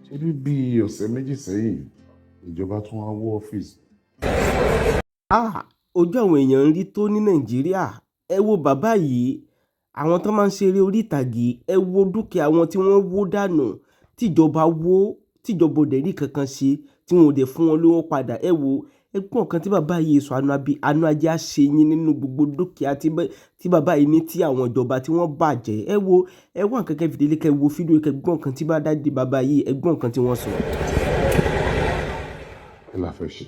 ṣebí bíi ọ̀sẹ̀ méjì sẹ́yìn ìjọba tún wá wó ọ́fíìsì. Ojú àwọn èèyàn ń rí tó ní Nàìjíríà. Ẹ wo bàbá yìí, àwọn tó máa ń ṣeré orí ìtàgé, ẹ wo dúkìá wọn tí wọ́n wó dànù, tíjọba ò dẹ̀ rí kankan ṣe, tí wọn ò dẹ̀ fún wọn lówó padà. Ẹ wo, ẹ gbọ́ nǹkan tí bàbá yìí sọ, àánú ajé á ṣe yín nínú gbogbo dúkìá tí bàbá yìí ní tí àwọn ìjọba tí wọ́n bàjẹ́. Ẹ wá nǹkan kẹ́ fi délé, kẹ́ wo fídíò, kẹ́ gbọ́ nǹkan tí bàbá yìí, ẹ gbọ́ nǹkan tí wọ́n sọ. Kí la fẹ́ ṣe?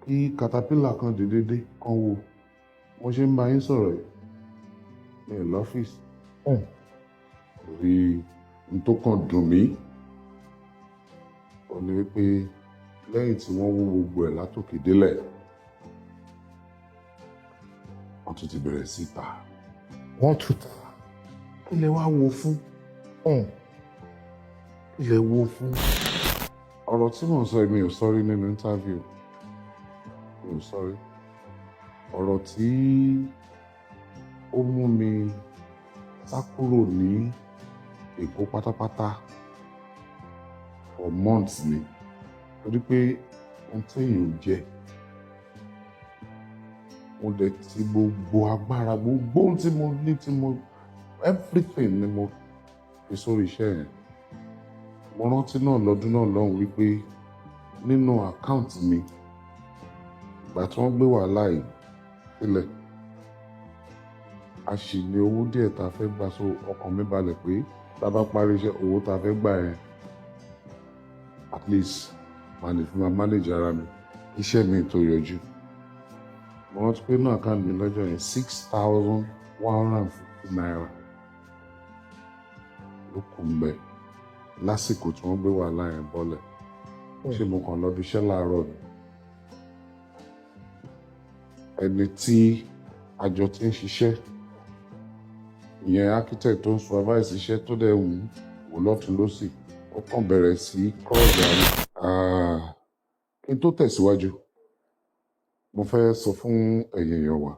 Kí katapila kan dédé kan wo mo ṣe ń bá yín sọ̀rọ̀ yìí ní lọ́fíìsì. Torí n tó kàn dùn mí ó ní wípé lẹ́yìn tí wọ́n wó gbogbo ẹ̀ látòkè délẹ̀, wọ́n tún ti bẹ̀rẹ̀ sí ta. Wọ́n tún ta. Kí lẹ wá wo fún? Kí lẹ wo fún? Ọ̀rọ̀ tí mò ń sọ mi ò sọrí nínú interview. Mi ò sọrí. Ọ̀rọ̀ tí ó mú mi sá kúrò ní Èkó pátápátá for months ni. Torí pé ohun téèyàn ò jẹ, mo dẹ̀ ti gbogbo agbára, gbogbo ohun tí mo ní, everything ni mo fi sórí iṣẹ́ yẹn. Mo rántí náà lọ́dún náà lọ́hùn wípé nínú àkáǹtì mi, ìgbà tí wọ́n gbé wàhálà yìí sílẹ̀, a sì ní owó díẹ̀ tá a fẹ́ gbà, so ọkàn mi balẹ̀ pé tá a bá parí iṣẹ́, owó tá a fẹ́ gbà yẹn at least màá lè fi máa manage ara mi, iṣẹ́ mi tó yọjú. Mo rántí pé náà àkáǹtì mi lọ́jọ́ yẹn 6,150 naira ló kù mbẹ̀ lásìkò tí wọ́n gbé wàhálà yẹn bọ́lẹ̀. Ṣé mo kàn lọ bí iṣẹ́ láàárọ̀ ni? Ẹni tí àjọ ti ń ṣiṣẹ́, ìyẹn architect tó ń supervise iṣẹ́ tó dẹ̀ wò lọ́tún lọ́sì, ó kàn bẹ̀rẹ̀ sí cross àmì. Kí n tó tẹ̀síwájú, mo fẹ́ sọ fún ẹ̀yin èèyàn wa,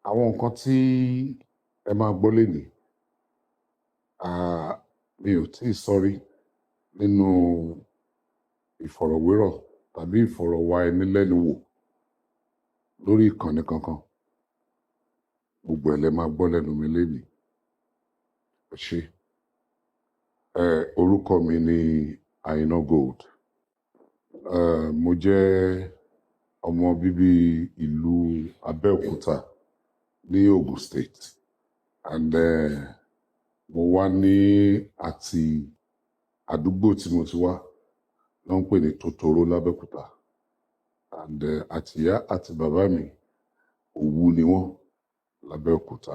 àwọn nǹkan tí ẹ máa gbọ́ lénìí, mi ò tíì sọrí nínú ìfọ̀rọ̀wérọ̀ tàbí ìfọ̀rọ̀wánilẹ́nuwò lórí ìkànnì kankan. Gbogbo ẹ̀ lẹ máa gbọ́ lẹ́nu mi lénìí. Ẹ ṣé. Orúkọ mi ni Àìná Gold. Mo jẹ́ ọmọ bíbí ìlú Abẹ́òkúta ní Ogun State, and mo wá ní àti àdúgbò tí mo ti wá ló ń pè ní Tòtòrò lábẹ́òkúta, and àtìyá àti bàbá mi Òwu ni wọ́n lábẹ́òkúta.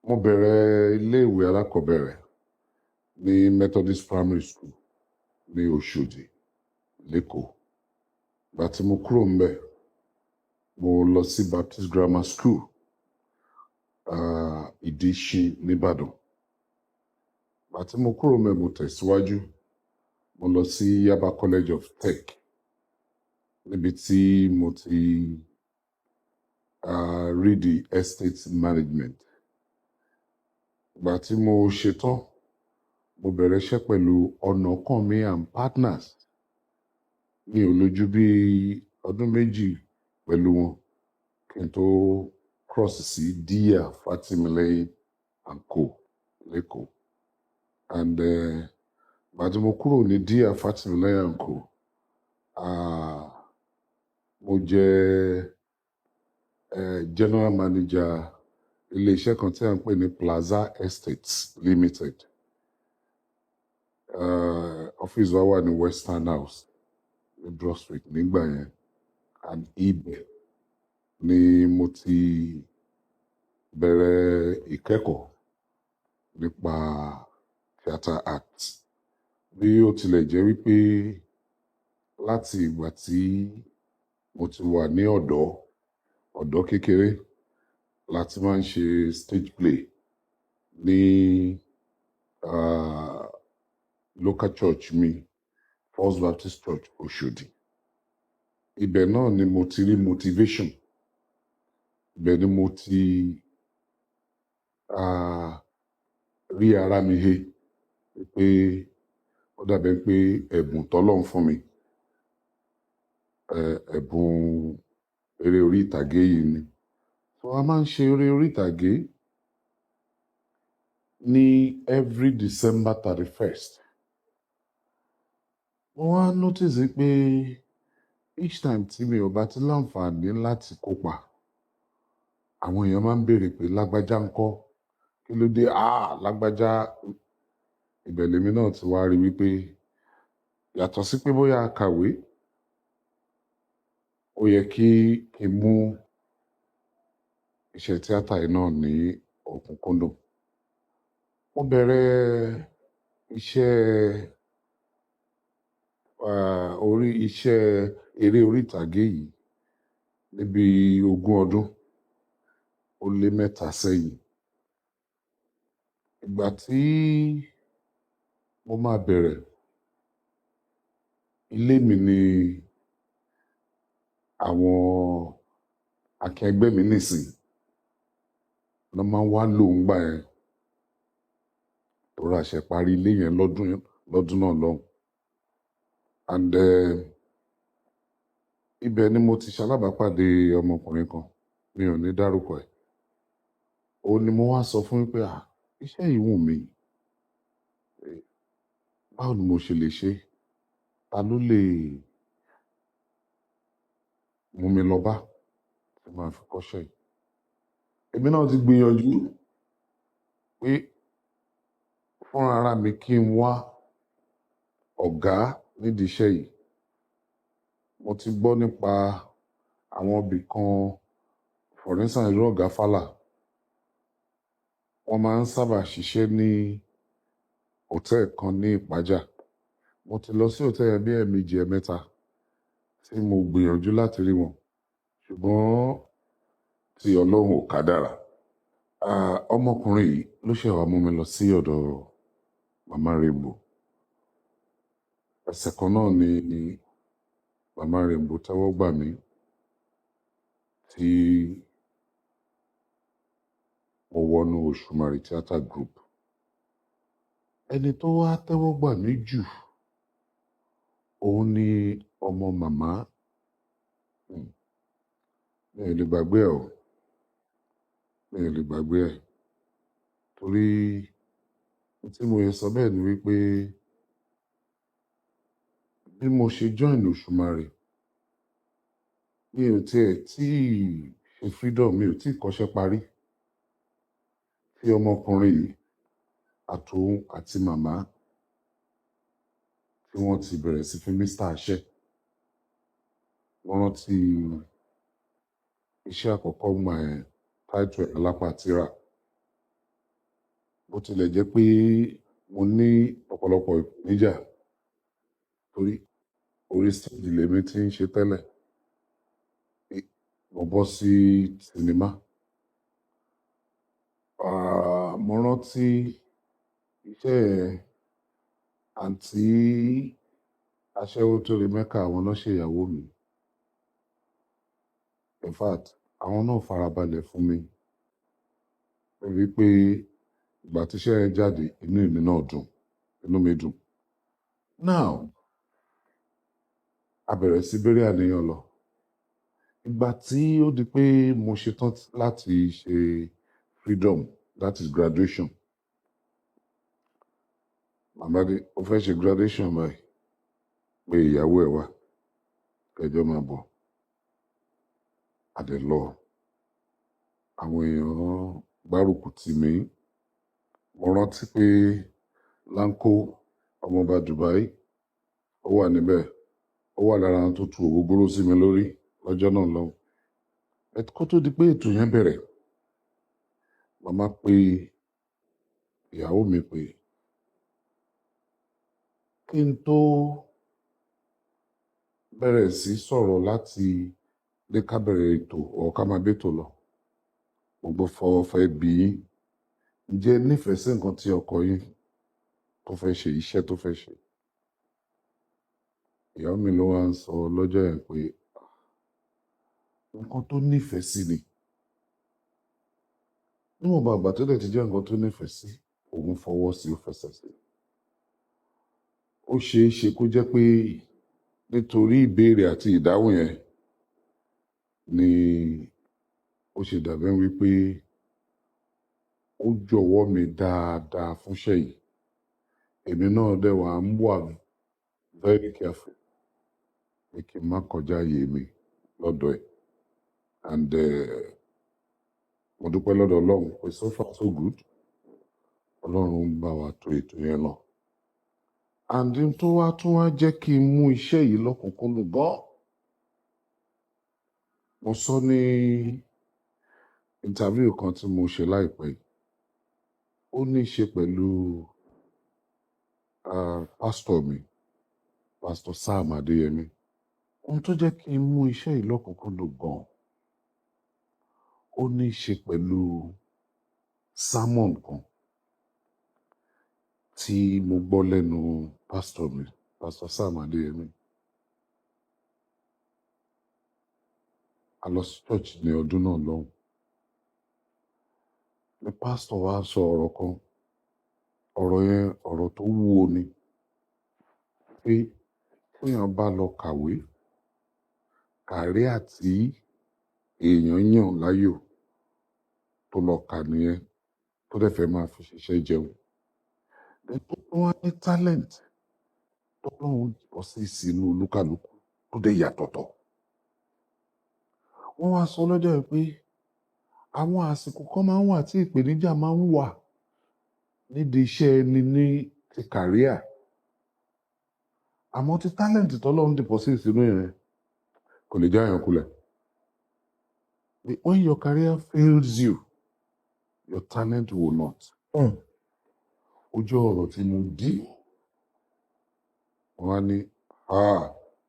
Mo bẹ̀rẹ̀ iléèwé alákọ̀ọ́bẹ̀rẹ̀ ní Methodist Primary School ní Òṣòdì lẹ́kọ̀ọ́. Ìgbà tí mo kúrò ńbẹ̀, mo lọ sí Baptist Grammar School Ìdíṣin nìbàdàn. Ìgbà tí mo kúrò ńbẹ̀, mo tẹ̀síwájú, mo lọ sí Yaba College of Tech, níbi tí mo ti rí the estate management. Ìgbà tí mo ṣetán, mo bẹ̀rẹ̀ iṣẹ́ pẹ̀lú Ọ̀nàkànmí and Partners. Mi ò lò ju bí ọdún méjì pẹ̀lú wọn kí n tó cross sí Dia Fatimilehin and Co lẹ́kọ̀ọ́. And ìgbà tí mo kúrò ní Dia Fatimilehin and Co, mo jẹ́ general manager ilé-iṣẹ́ kan tí a ń pè ní Plaza Estates Limited. Ọ́fíìsì wa wà ní Western House ní Broad Street nígbà yẹn, and ibẹ̀ ni mo ti bẹ̀rẹ̀ ìkẹ́kọ̀ọ́ nípa theatre art. Bí ó tilẹ̀ jẹ́ wípé láti ìgbà tí mo ti wà ní ọ̀dọ́ kékeré láti máa ń ṣe stage play ní local church mi, First Baptist Church Òṣòdì. Ibẹ̀ náà ni mo ti rí motivation. Ibẹ̀ ni mo ti ah, rí ara mi he pé ó dàbẹ̀ pé ẹ̀bùn tọ́lọ́run fún mi ẹ̀bùn eré orí ìtàgé yìí ni. So a máa ń ṣe eré orí ìtàgé ní every December 31st. Mo wá notice pé each time tí mi ò bá ti láǹfààní láti kópa, àwọn èèyàn máa ń béèrè pé lágbájá ńkọ́, kí ló dé? Lágbájá. Ibẹ̀ lèmi náà ti wá rí wípé yàtọ̀ sí pé bóyá a kàwé, ó yẹ kí n mú iṣẹ́ tíátà yìí náà ní òkúnkúndùn. Mo bẹ̀rẹ̀ iṣẹ́ eré orí ìtàgé yìí níbi 20 ọdún ó lé 3 sẹ́yìn. Ìgbà tí mo máa bẹ̀rẹ̀, ilé mi ni àwọn akẹgbẹ́ mi nìsín ló máa ń wá lò ń gbà yẹn, tó ra ṣe parí ilé yẹn lọ́dún náà lọ́hùn. And ibẹ̀ ni mo ti ṣalábàápàdé ọmọkùnrin kan, mi ò ní dárúkọ ẹ̀. Ó ní mo wá sọ fún pé iṣẹ́ yìí wù mí, báwo ni mo ṣe lè ṣe, ta ló lè mú mi lọ bá tí màá fi kọ́ṣẹ́ yìí. Èmi náà ti gbìyànjú pé fún ara mi kí n wá ọ̀gá nídìí iṣẹ́ yìí. Mo ti gbọ́ nípa àwọn ibì kan, for instance irú ọ̀gá Fálà, wọ́n máa ń sábà ṣiṣẹ́ ní hòtẹ́ẹ̀lì kan ní Ìpájà. Mo ti lọ sí hòtẹ́ẹ̀lì yẹn bí ẹ̀ẹ̀mejì ẹ̀ẹ̀mẹ́ta tí mo gbìyànjú láti rí wọn, ṣùgbọ́n tí Ọlọ́run ò kádàrá. Ọmọkùnrin yìí ló ṣe wá mú mi lọ sí ọ̀dọ̀ Mama Rainbow. Ẹsẹ̀ kan náà ni Mama Rainbow tẹ́wọ́ gbà mí, tí mo wọnú Òṣùmàrè Theatre Group. Ẹni tó wá tẹ́wọ́ gbà mí jù, òun ni ọmọ màmá. Mi ò lè gbàgbé ẹ̀ o, mi ò lè gbàgbé ẹ̀, torí tí mo yẹ sọ bẹ́ẹ̀ ni wípé bí mo ṣe join Òṣùmàrè, mi ò tiẹ̀ tí ṣe freedom, mi ò tí kọ́ṣẹ́ parí, tí ọmọkùnrin yìí àtòun àti màmá tí wọ́n ti bẹ̀rẹ̀ sí fi mí ṣàṣẹ. Wọ́n rántí iṣẹ́ àkọ́kọ́ gbà yẹn, title Alápàtírà. Bó tilẹ̀ jẹ́ pé mo ní ọ̀pọ̀lọpọ̀ ìpèníjà, torí orí stage lèmi tí ń ṣe tẹ́lẹ̀, mo bọ́ sí sinimá. Mo rántí iṣẹ́ àǹtí aṣẹ́wó tó rí Mẹ́kà, àwọn náà ṣe ìyàwó mi. In fact, àwọn náà farabalẹ̀ fún mi, rí pé ìgbà tíṣẹ́ yẹn jáde, inú mi náà dùn, inú mi dùn. Now, a bẹ̀rẹ̀ sí bẹ̀rẹ̀ àníyàn lọ. Ìgbà tí ó di pé mo ṣetán láti ṣe freedom, that is graduation. Màmá dé, ó fẹ́ ṣe graduation báyìí, pé ìyàwó ẹ̀ wá, kẹjọ máa bọ̀. A dẹ̀ lọ. Àwọn èèyàn gbárùkù tì mí. Mo rántí pé Láńkó ọmọọba Dubai, ó wà níbẹ̀, ó wà lára àwọn tó tu ògógóró sí mi lórí lọ́jọ́ náà lọ́hùn. Kó tó di pé ètò yẹn bẹ̀rẹ̀, màmá pe ìyàwó mi pé kí n tó bẹ̀rẹ̀ sí sọ̀rọ̀ láti lè ká bẹ̀rẹ̀ ètò ọ̀ ká máa bẹ́tò lọ, gbogbo fẹ́ bí yín, ǹjẹ́ nífẹ̀ẹ́ sí nǹkan tí ọkọ yín tó fẹ́ ṣe, iṣẹ́ tó fẹ́ ṣe? Ìyàwó mi ló wá ń sọ lọ́jọ́ yẹn pé nǹkan tó nífẹ̀ẹ́ sí ni. níwọ̀nba àgbà tó dẹ̀ ti jẹ́ nǹkan tó nífẹ̀ẹ́ sí òun fọwọ́ sí ó fẹsẹ̀ sí. Ó ṣeé ṣe kó jẹ́ pé nítorí ìbéèrè àti ìdáhùn yẹn ni ó ṣe dàbẹ́ wípé ó jọ̀wọ́ mi dáadáa fúnṣẹ́ yìí. Èmi náà dẹ̀ wà ń wà very careful pé kí n má kọjá àyè mi lọ́dọ̀ ẹ̀. And mo dúpẹ́ lọ́dọ̀ Ọlọ́run pé so far so good. Ọlọ́run ń bá wa tó ètò yẹn lọ. And n tó wá tún wá jẹ́ kí n mú iṣẹ́ yìí lọ́kùnkúndùn gan. Mo sọ ní interview kan tí mo ṣe láìpẹ́ yìí. Ó ní í ṣe pẹ̀lú pastor mi, Pastor Sam Adéyẹmí. Ohun tó jẹ́ kí n mú iṣẹ́ yìí lọ́kùnkúndùn gan, ó ní í ṣe pẹ̀lú sermon kan tí mo gbọ́ lẹ́nu pastor mi, Pastor Sam Adéyẹmí. A lọ sí church ní ọdún náà lọ́hùn. Ni pastor wa sọ ọ̀rọ̀ kan. Ọ̀rọ̀ yẹn ọ̀rọ̀ tó wúwo ni. Pé téèyàn bá lọ kàwé, career tí èèyàn yàn láyò tó lọ kà nìyẹn, tó dẹ̀ fẹ́ máa fi ṣiṣẹ́ jẹun. Then tó wá ní talent tọ́lọ́run bọ́ sí sínú olúkàlùkù tó dẹ̀ yàtọ̀tọ̀. Wọ́n wá sọ lọ́jọ́ yìí pé àwọn àsìkò kan máa ń wà tí ìpèníjà máa ń wà nídìí iṣẹ́ ẹni ní ti career. Àmọ́ tí talent tọ́lọ́run deposit sínú yẹn kò lè já èèyàn kulẹ̀. When your career fails you, your talent will not. Ojú ọ̀rọ̀ tí mo dí. Wọ́n á ní,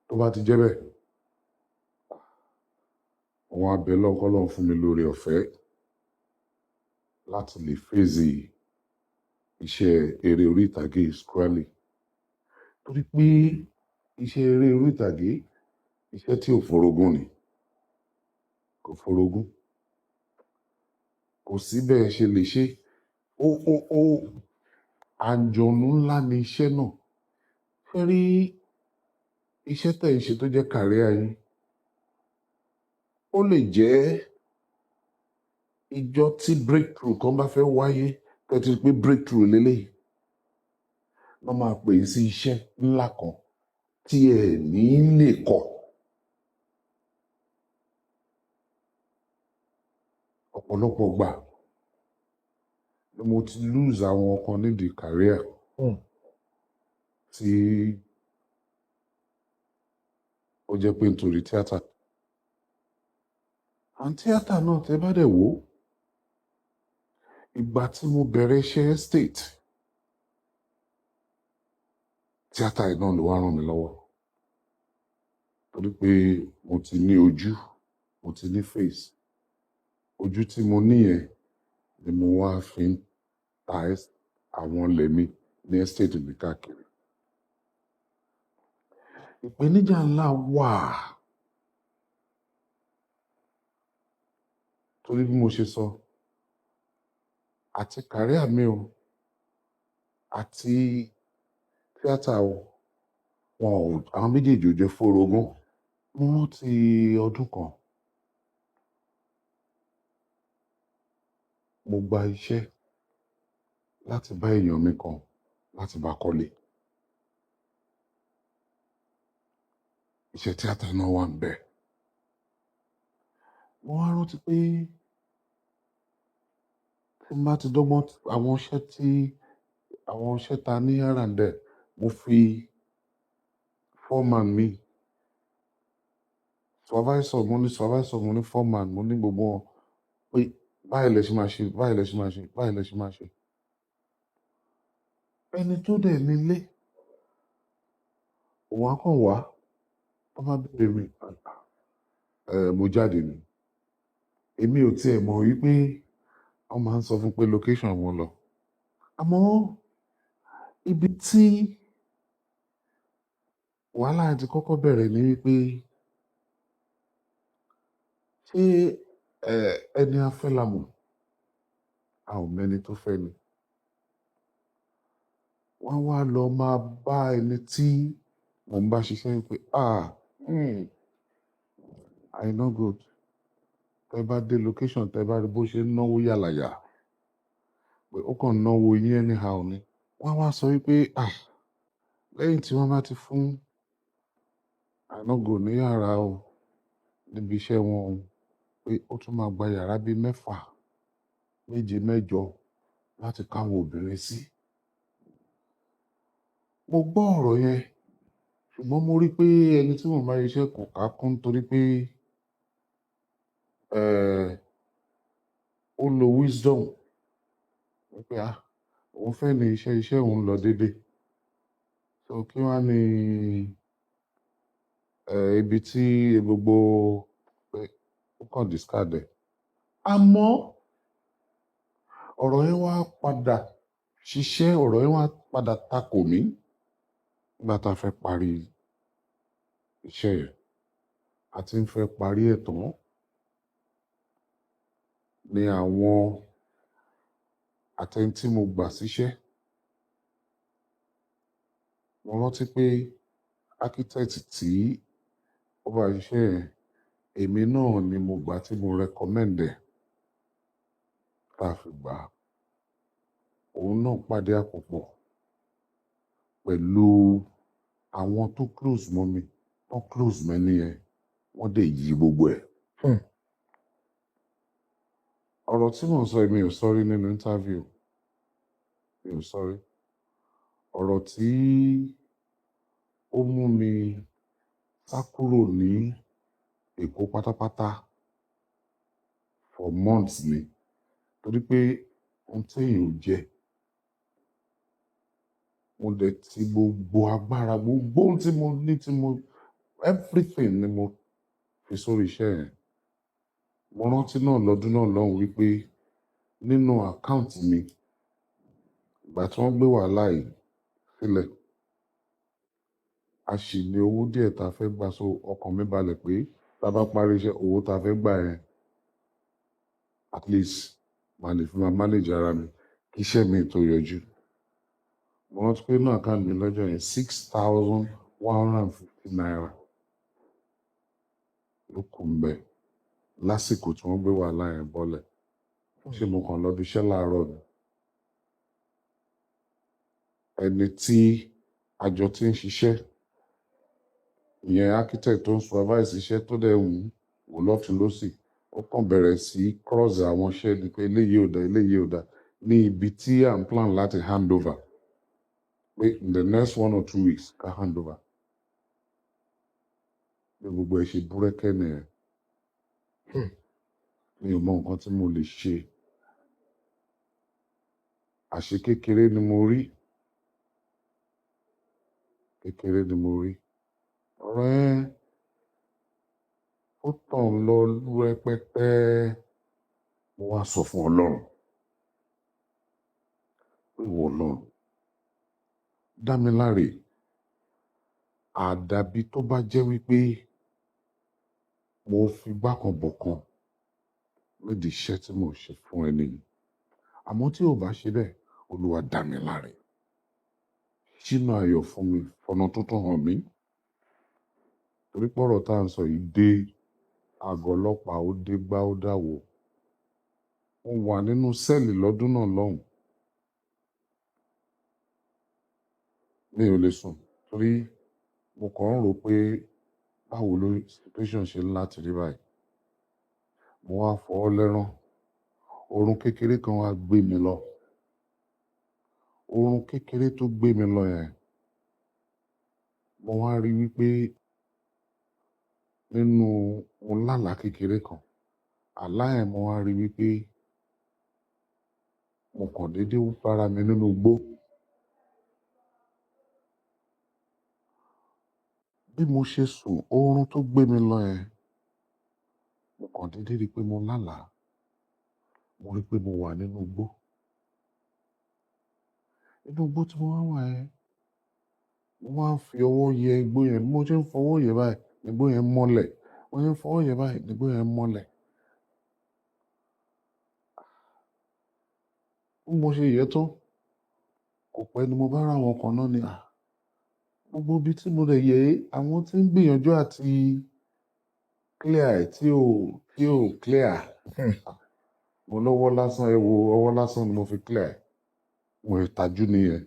tó bá ti jẹ́ bẹ́ẹ̀, wọ́n á bẹ Ọlọ́run fún mi lórí ọ̀fẹ́ láti lè fèsì iṣẹ́ eré orí ìtàgé squarely. Torí pé iṣẹ́ eré orí ìtàgé, iṣẹ́ tí ò forogún ni. Kò forogún. Kò sí bẹ́ẹ̀ ṣe lè ṣe. Àǹjọ̀nú ńlá ni iṣẹ́ náà. Fẹ́ rí iṣẹ́ tẹ̀ ń ṣe tó jẹ́ career yín. Ó lè jẹ́ ìjọ tí breakthrough kan bá fẹ́ wáyé, tẹ́tí pé breakthrough lélẹ́yìí. Wọ́n máa pè é sí iṣẹ́ ńlá kan tí ẹ ní lè kọ̀. Ọ̀pọ̀lọpọ̀ gbà ni mo ti lose àwọn kan nídìí career tí ó jẹ́ pé nítorí tíátà. And tíátà náà tẹ́ bá dẹ̀ wò, ìgbà tí mo bẹ̀rẹ̀ iṣẹ́ estate, tíátà yìí náà ló wá ràn mí lọ́wọ́. Torí pé mo ti ní ojú, mo ti ní face. Ojú tí mo ní yẹn ni mo wá fi ń ta àwọn ilẹ̀ mi ní estate mi káàkiri. Ìpèníjà ńlá wà. Torí bí mo ṣe sọ, àti career mi o, àti tíátà o, àwọn méjèèjì ò jẹ́ forogún. Mo rántí ọdún kan, mo gba iṣẹ́ láti bá èèyàn mi kan láti bá kọ́lé. Iṣẹ́ tíátà náà wà níbẹ̀. Mo wá rántí pé tí n bá ti dọ́gbọ́n àwọn iṣẹ́ ta ní here and there, mo fi foreman mi, supervisor mo ní foreman, mo ní gbogbo wọn pé báyìí lẹ ṣe máa ṣe, báyìí lẹ ṣe máa ṣe, báyìí lẹ ṣe máa ṣe. Ẹni tó dẹ̀ nílé, òun á kàn wá, wọ́n bá bẹ̀rẹ̀ mi, mo jáde ni. Èmi ò tiẹ̀ mọ̀ wípé wọ́n máa ń sọ fún pé location wọn lọ. Àmọ́ ibi tí wàhálà ti kọ́kọ́ bẹ̀rẹ̀ ni wípé ṣé ẹni afẹ́ la mọ̀? a ò mẹ́ni tó fẹ́ ni. Wọ́n wá lọ máa bá ẹni tí mò ń bá ṣiṣẹ́ pé I no good. Tẹ́ bá dé location tẹ́ bá rí bó ṣe ń náwó yàlàyà pé ó kàn náwó yín anyhow ni. Wọ́n wá sọ wípé lẹ́yìn tí wọ́n bá ti fún I no go ní yàrá o níbi iṣẹ́ wọn o pé ó tún máa gba yàrá bíi 6, 7, 8 láti káwọn obìnrin sí. Mo gbọ́ ọ̀rọ̀ yẹn ṣùgbọ́n mo rí pé ẹni tí mò ń bá ṣiṣẹ́ kò ká kún torí pé ó lo wisdom wípé òun fẹ́ ní iṣẹ́ òun lọ déédéé. So kí wá ní ibi tí gbogbo pé ó kàn discard ẹ̀. Àmọ́ ọ̀rọ̀ yẹn wá padà ṣiṣẹ́, ọ̀rọ̀ yẹn wá padà takò mí nígbà tá a fẹ́ parí iṣẹ́ yẹn. A ti ń fẹ́ parí ẹ̀ tán ní àwọn àtẹni tí mo gbà síṣẹ́. Mo rántí pé architect tí ó bá ṣiṣẹ́ yẹn, èmi náà ni mo gbà tí mo recommend ẹ̀ tá a fi gbà. Òun náà pàdé àpòpọ̀ pẹ̀lú àwọn tó close mọ́ mi, tó close mọ́ ẹni yẹn, wọ́n dẹ̀ yí gbogbo ẹ̀. Ọ̀rọ̀ tí mò ń sọ mi ò sọrí nínú interview, mi ò sọrí. Ọ̀rọ̀ tí ó mú mi sá kúrò ní Èkó pátápátá for months ni torí pé ohun tí èèyàn ò jẹ, mo dẹ̀ ti gbogbo agbára, gbogbo ohun tí mo ní, everything ni mo fi sórí iṣẹ́ yẹn. Mo rántí náà lọ́dún náà lọ́hùn wípé nínú àkáǹtì mi, ìgbà tí wọ́n gbé wàhálà yìí sílẹ̀, a sì ní owó díẹ̀ tá a fẹ́ gbà, so ọkàn mi balẹ̀ pé tá a bá parí iṣẹ́, owó tá a fẹ́ gbà yẹn at least màá lè fi máa manage ara mi kí iṣẹ́ mi tó yọjú. Mo rántí pé inú àkáǹtì mi lọ́jọ́ yẹn 6,150 naira ló kù ń bẹ̀ lásìkò tí wọ́n gbé wàhálà yẹn bọ́lẹ̀. Ṣé mo kàn lọ bí iṣẹ́ láàárọ̀ ni? Ẹni tí àjọ tí ń ṣiṣẹ́, ìyẹn architect tó ń supervise iṣẹ́ tó dẹ̀ wò lọ́tùn lósì, ó kàn bẹ̀rẹ̀ sí cross àwọn iṣẹ́ ni pé eléyìí ò dá, eléyìí ò dá ní ibi tí à ń plan láti hand over pé in the next 1 or 2 weeks ká hand over. Bí gbogbo ẹ̀ ṣe búrẹ́kẹ́ nìyẹn. Mi ò mọ nǹkan tí mo lè ṣe. Àṣé kékeré ni mo rí. Kékeré ni mo rí. Ọ̀rọ̀ yẹn ó tàn lọ rẹpẹtẹ. Mo wá sọ fún Ọlọ́run pé ìwọ Ọlọ́run, dá mi láre. Àdàbí tó bá jẹ́ wípé mo fi bákan bọ̀kan nídìí iṣẹ́ tí mo ṣe fún ẹni yìí. Àmọ́ tí ò bá ṣe bẹ́ẹ̀, Olúwa dá mi láre. Ṣínà ayọ̀ fún mi, fọ̀nà tuntun hàn mí. Torí pé ọ̀rọ̀ tá à ń sọ yìí dé àgọ́ ọlọ́pàá, ó dé gbá ó dàwó. Mo wà nínú sẹ́ẹ̀lì lọ́dún náà lọ́hùn. Mi ò lè sùn torí mo kàn ń rò pé báwo ló situation ṣe ń láti rí báyìí. Mo wá fọwọ́ lẹ́rán. Oorun kékeré kan wá gbé mi lọ. Oorun kékeré tó gbé mi lọ yẹn, mo wá rí wípé nínú mo lálàá kékeré kan. Àlá yẹn mo wá rí wípé mo kàn déédéé bára mi nínú igbó. Bí mo ṣe sùn, oorun tó gbé mi lọ yẹn, mo kàn déédéé rí pé mo lálàá. Mo rí pé mo wà nínú igbó. Inú igbó tí mo wá wà yẹn, mo wá ń fi ọwọ́ yẹ igbó yẹn. Bí mo ṣe ń fọwọ́ yẹ báyìí, ni igbó yẹn mọ́lẹ̀. Mo ṣe ń fọwọ́ yẹ báyìí, ni igbó yẹn mọ́lẹ̀. bí mo ṣe yẹ tán kò pẹ́ ni mo bá ra àwọn kan náà ni gbogbo ibi tí mo lè yẹ àwọn tí ń gbìyànjú àti clear ẹ̀ tí ò clear mo lọ́wọ́ lásán ẹ wo ọwọ́ lásán ni mo fi clear ẹ̀ mo ṣe tajú nìyẹn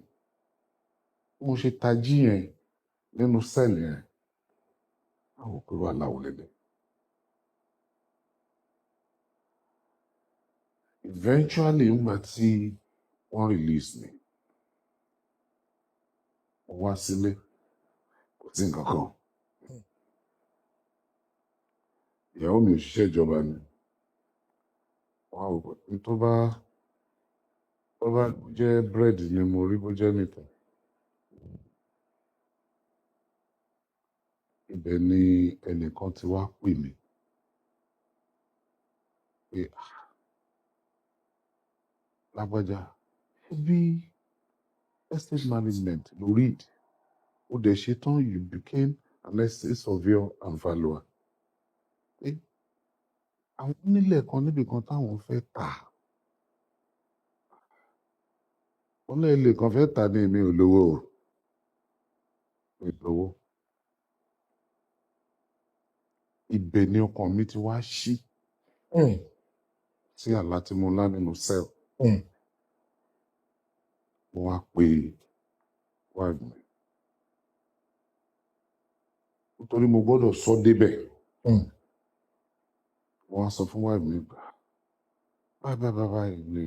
mo ṣe tají yẹn nínú sẹ́ẹ̀lì yẹn àwọn òpè wà láwùlẹ̀lẹ̀. Eventually nígbà tí wọ́n release mi mo wá sílé kò sí nǹkan kan ìyàwó mi ò ṣiṣẹ́ ìjọba ni wọ́n á wò pé tó bá jẹ́ búrẹ́dì ni mo rí bó jẹ́ nìkan ibẹ̀ ni ẹnìkan ti wá pè mí pé lágbájá bí estate management ló read ó dẹ̀ ṣe tán you became an estate surveyor and valuer pé àwọn onílẹ̀ kan níbi kan táwọn fẹ́ tà wọ́n lé ilé kan fẹ́ tà ní èmi ò lówó ìlówó ibẹ̀ ni ọkàn mi ti wá ṣí sí àlá tí mo lá nínú cell mo wá pe wáìfì mi nítorí mo gbọ́dọ̀ sọ débẹ̀ mo wá sọ fún wáìfì mi gbà báyìí ni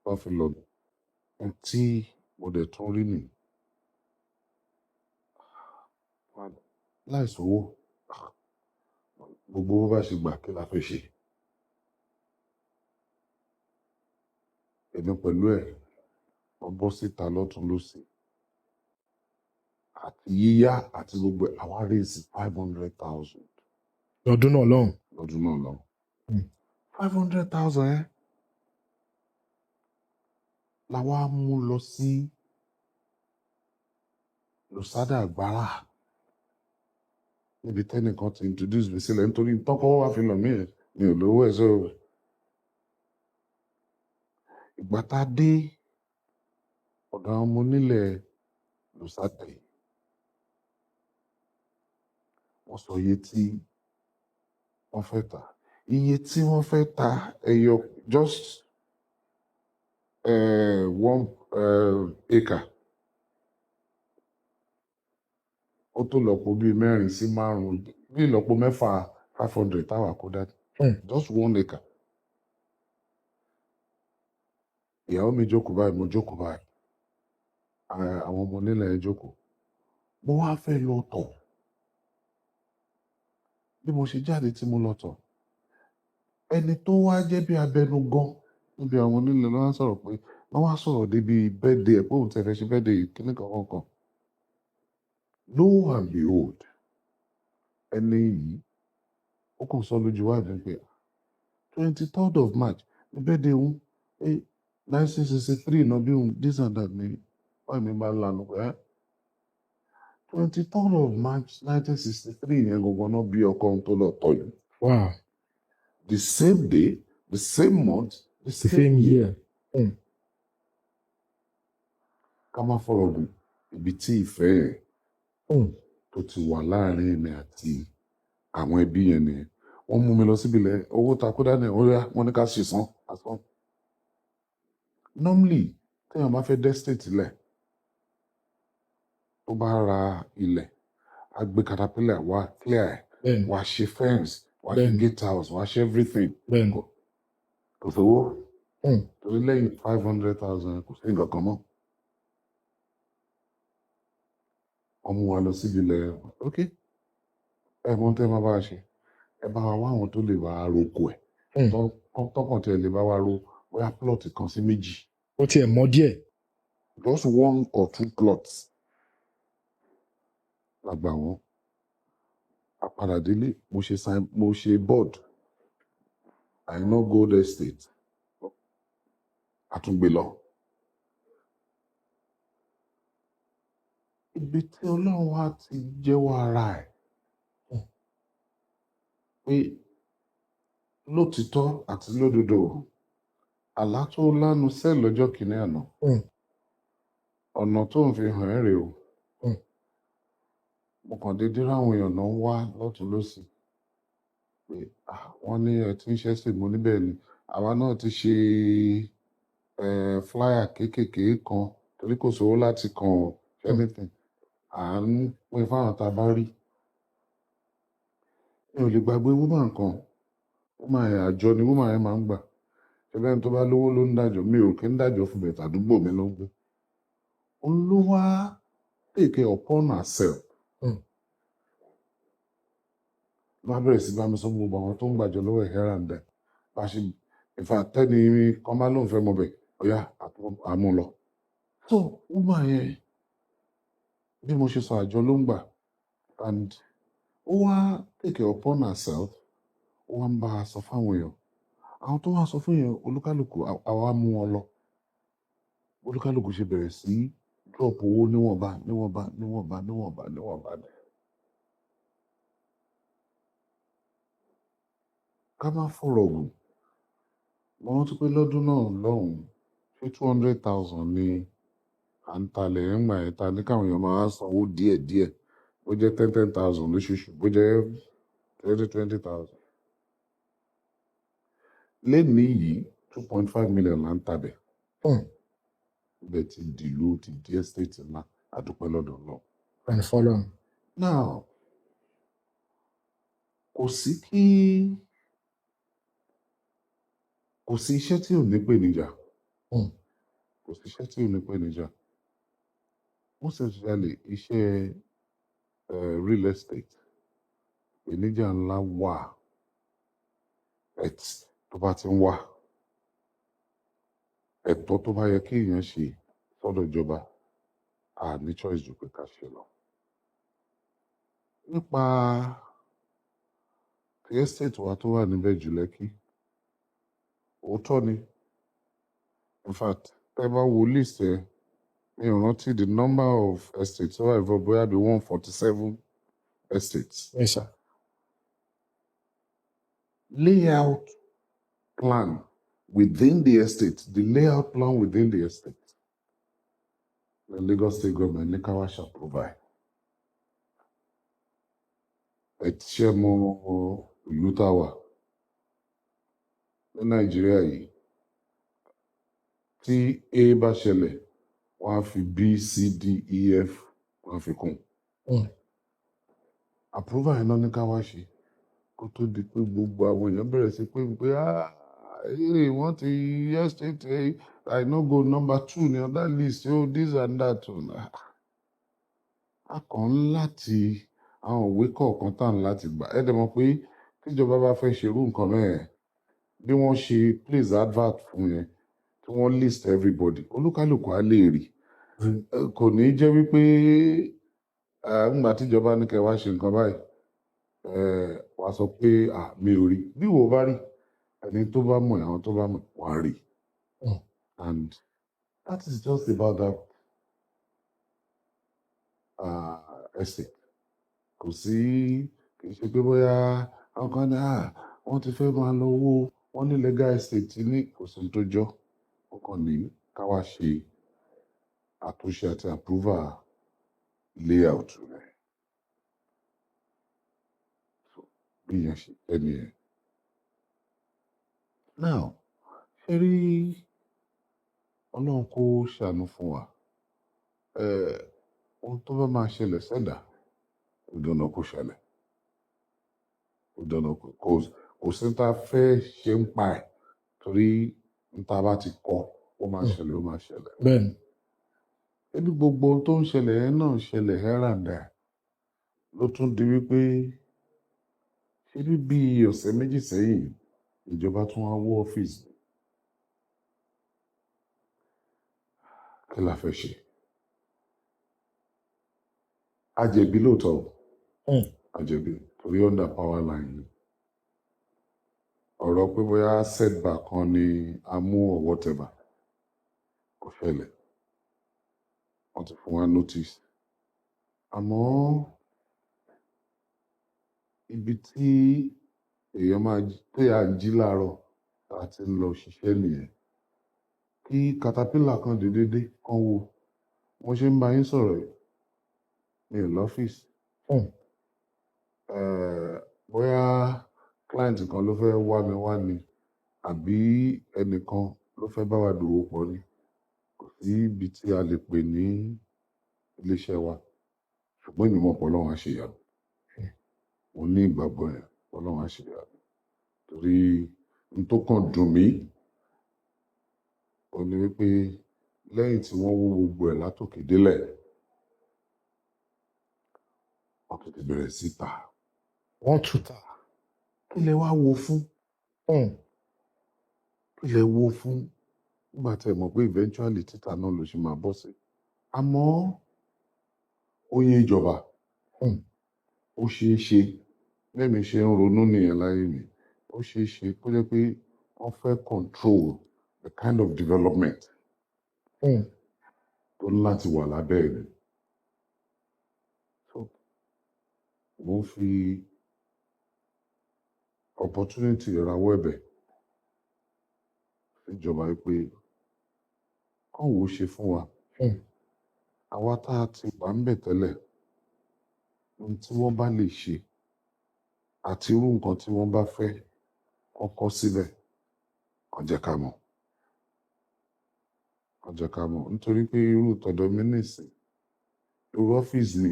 wọ́n fi lọ ohun tí mo dẹ̀ tún rí nìyí láìsówó gbogbo bó bá ṣe gbà kí la fẹ́ ṣe èmi pẹ̀lú ẹ̀ wọ́n bọ́ síta lọ́tún lósì àti yíyá àti gbogbo àwa raise 500,000 lọ́dún náà lọ́hùn 500,000 ẹ́ làwa mú lọ sí lùsádà àgbára níbi tẹ́nìkan ti introduce mi sílẹ̀ nítorí tọ́kọ́ wá fi lọ mí ẹ̀ mi ò lówó ẹ̀ sọ́rọ̀ ìgbà tá a dé ọ̀dọ̀ àwọn ọmọ onílẹ̀ lùsádà yìí wọ́n sọ iye tí wọ́n fẹ́ tà iye tí wọ́n fẹ́ tà ẹyọ just 1 acre ó tó lọ́pọ̀ bíi 4 sí 5 bí ìlọ́pọ̀ 500 táwa kó dá just 1 acre ìyàwó mi jókòó báyìí mo jókòó báyìí àwọn ọmọ onílẹ̀ yẹn jókòó mo wá fẹ́ lọ tọ̀ bí mo ṣe jáde tí mo lọ tọ̀ ẹni tó wá jẹ́ bí abẹnugan níbi àwọn onílẹ̀ lọ́wọ́ sọ̀rọ̀ pé wọ́n wá sọ̀rọ̀ débi birthday ẹ̀ pé òun tẹ̀ fẹ́ ṣe birthday kíní kankan lo and behold ẹni yìí ó kàn sọ lójú wá ìdí pé 23rd of March ní birthday òun 1963 náà bí òun this and that ni wọ́n mi máa ń lanu pé 23rd of March 1963 yẹn gbogbo náà bí ọkọ ohun tó lọ tọ̀ yìí. Wow. The same day, the same month, the Same year. Ká má fọ̀rọ̀ gùn ibi tí ìfẹ́ ẹ̀ tó ti wà láàrin èmi àti àwọn ẹbí yẹn ni wọ́n mú mi lọ síbi ilẹ̀ owó takúdá ní orí wọn ní ká ṣe san asán. Normally téèyàn bá fẹ́ dé state ilẹ̀ tó bá ra ilẹ̀ á gbé caterpillar wá clear ẹ̀ wá ṣe fence wá ṣe gate house wá ṣe everything kò sówó torí lẹ́yìn 500,000 kò sí nǹkan kan mọ́. Wọ́n mú wa lọ síbi ilẹ̀ ok ẹ mọ̀ tẹ́ máa bá a ṣe ẹ bá wa wá àwọn tó lè wá roko ẹ̀ tọkàn tẹ lè bá wa ro bóyá plot kan sí méjì. Ó tiẹ̀ mọ́ díẹ̀. Just 1 or 2 plots la gbà wọ́n àpàdà délé mo ṣe board Àìná Gold Estate àtúngbè lọ. Ibi tí Ọlọ́run wá ti jẹ́wọ́ ara ẹ̀ pé lótìtọ́ àti lódodo àlá tó lánu sẹ́ẹ̀ lọ́jọ́ kìíní àná Mm. ọ̀nà tó ń fi hàn ẹ́ rèé o Mm. mo kàn déédéé ráwọn èèyàn náà ń wá lọ́tún lọ́sì pé wọ́n ní ẹ ti ń ṣẹ́sìn mo níbẹ̀ ni àwa náà ti ṣe flyer kéékèèké kan torí kò sówó láti kàn anything à ń pín fáwọn tá a bá rí mi ò lè gbàgbé woman kan woman yẹn àjọ ni woman yẹn máa ń gbà ṣẹbẹ́ ní tó bá lówó ló ń dájọ́ mi ò kí ń dájọ́ fún bẹ̀tà àdúgbò mi ló ń gbé òun ló wá take upon herself Mm. má bẹ̀rẹ̀ sí bá mi sọ gbogbo àwọn tó ń gbàjọ lọ́wọ́ ẹ̀ here and there bá ṣe ìfà tẹ́ni kan bá lóun fẹ́ mọ bẹ̀ ọ̀yá àmú lọ. so woman yẹn bí mo ṣe sọ àjọ ló ń gbà and ó wá take upon herself ó wá ń bá a sọ fáwọn èèyàn àwọn tó wá sọ fún yẹn olúkálùkù àwa mú wọn lọ olúkálùkù ṣe bẹ̀rẹ̀ sí drop owó níwọ̀nba ni. ká má fọ̀rọ̀ gùn mo rántí pé lọ́dún náà lọ́hùn-ún ṣé 200,000 ni à ń talẹ̀ ẹ̀ ń gbà ẹ̀ ta ní káwọn èèyàn máa sanwó díẹ̀díẹ̀ bó jẹ́ 10,000 lóṣooṣù bó jẹ́ 20,000. lẹ́nìí yìí 2.5 million là ń tabẹ̀ Mm. ibẹ̀ ti dìlú ti di estate ńlá àdúpẹ́ lọ́dọ̀ lọ. And follow. now kò sí iṣẹ́ tí ò ní pèníjà Mm. kò sí iṣẹ́ tí ò ní pèníjà most especially iṣẹ́ real estate ìpèníjà ńlá wà tó bá ti ń wà ẹ̀tọ́ tó bá yẹ kí èèyàn ṣe sọ́dọ̀ ìjọba a ní choice ju pé ká ṣe lọ. nípa estate wa tó wà níbẹ̀ jù Lẹ́kì òótọ́ ni in fact tẹ́ bá wo list ẹ mi ò rántí the number of estates tó wà involved bóyá bí 147 estates. Yes, sir. layout plan within the estate, the layout plan within the estate, the Lagos State government ní ká wá ṣe provide. Ẹ ti ṣe mọ ìlú tá a wà ní Nàìjíríà yìí tí A bá ṣẹlẹ̀ wọ́n á fi B, C, D, E, F wọ́n á fi kún. Mm. Approval yẹn náà ní ká wá ṣe kó tó di pé gbogbo àwọn èèyàn bẹ̀rẹ̀ sí pé wọ́n ti estate I no go number 2 ní on that list this and that. A kàn ń láti àwọn òwe kọ̀ọ̀kan tá à ń láti gbà ẹ́ dẹ̀ mọ̀ pé tíjọba bá fẹ́ ṣerú nǹkan bẹ́ẹ̀ bí wọ́n ṣe place advert fún yẹn tí wọ́n list everybody olúkálùkù á lè rí kò ní jẹ́ wípé ńgbà tíjọba ní kẹ́ wá ṣe nǹkan báyìí wà á sọ pé mi ò rí bí wo bá rí ẹni tó bá mọ̀ àwọn tó bá mọ̀ wà á rí and that is just about that estate kò sí kì í ṣe pé bóyá àwọn kan ní wọ́n ti fẹ́ máa lọ owó wọ́n ní legal estate ní kò sí tó jọ ó kàn ní ká wá ṣe àtúnṣe àti approval layout rẹ̀ bí yẹn ṣe jẹ́ nìyẹn. now ṣe rí ọlọ́run kó ṣàánú fún wa ohun tó bá máa ṣẹlẹ̀ sẹ́dà ó dáná kó ṣẹlẹ̀ ó dáná kò sí ní ta fẹ́ ṣe ń pa ẹ̀ torí ní ta bá ti kọ́ ó máa ṣẹlẹ̀ ó máa ṣẹlẹ̀. Bẹ́ẹ̀ni. ẹbí gbogbo ohun tó ń ṣẹlẹ̀ ẹ̀ náà ṣẹlẹ̀ hẹ́ràndà ló tún di wípé ṣé bí ọ̀sẹ̀ méjì sẹ́yìn ìjọba tún wá wó ọ́fíìsì kí la fẹ́ ṣe àjẹ̀bí lóòótọ́ àjẹ̀bí torí under power line ni ọ̀rọ̀ pé bóyá setback kan ni a mú or whatever kò ṣẹlẹ̀ wọ́n ti fún wa notice àmọ́ ibi tí èèyàn máa pé à ń jí láàárọ̀ tá a ti ń lọ ṣiṣẹ́ nìyẹn kí caterpillar kan dédé kan wo mo ṣe ń bá yín sọ̀rọ̀ yìí mi ò lọ́fíìsì bóyá client kan ló fẹ́ wá mi wá ni àbí ẹnìkan ló fẹ́ bá wa dòwò pọ̀ ni kò sí ibi tí a lè pè ní iléeṣẹ́ wa ṣùgbọ́n èmi mọ̀ pé Ọlọ́run á ṣe ìyanu mo ní ìgbàgbọ́ yẹn Ọlọ́run á ṣe ìyanu torí n tó kàn dùn mí ó ní wípé lẹ́yìn tí wọ́n wó gbogbo ẹ̀ látòkè délẹ̀ wọ́n tún ti bẹ̀rẹ̀ sí tà wọ́n tún ta. kí lẹ wá wo fún kí lẹ wo fún nígbà tí ẹ mọ̀ pé eventually títà náà ló ṣe máa bọ́ sí àmọ́ ó yé ìjọba ó ṣeé ṣe lẹ́mi ṣe ń ronú nìyẹn láyé mi ó ṣeé ṣe kó jẹ́ pé wọ́n fẹ́ control the kind of development tó ní láti wà lábẹ́ ẹ̀ so mo ń fi opportunity ìrawọ́ ẹ̀bẹ̀ ìjọba pé kán wò ó ṣe fún wa àwa tá a ti wà ń bẹ̀ tẹ́lẹ̀ ohun tí wọ́n bá lè ṣe àti irú nǹkan tí wọ́n bá fẹ́ kọ́kọ́ síbẹ̀ kàn jẹ́ ká mọ̀ kàn jẹ́ ká mọ̀ nítorí pé irú tọ̀dọ̀ mi nìsín irú ọ́fíìsì mi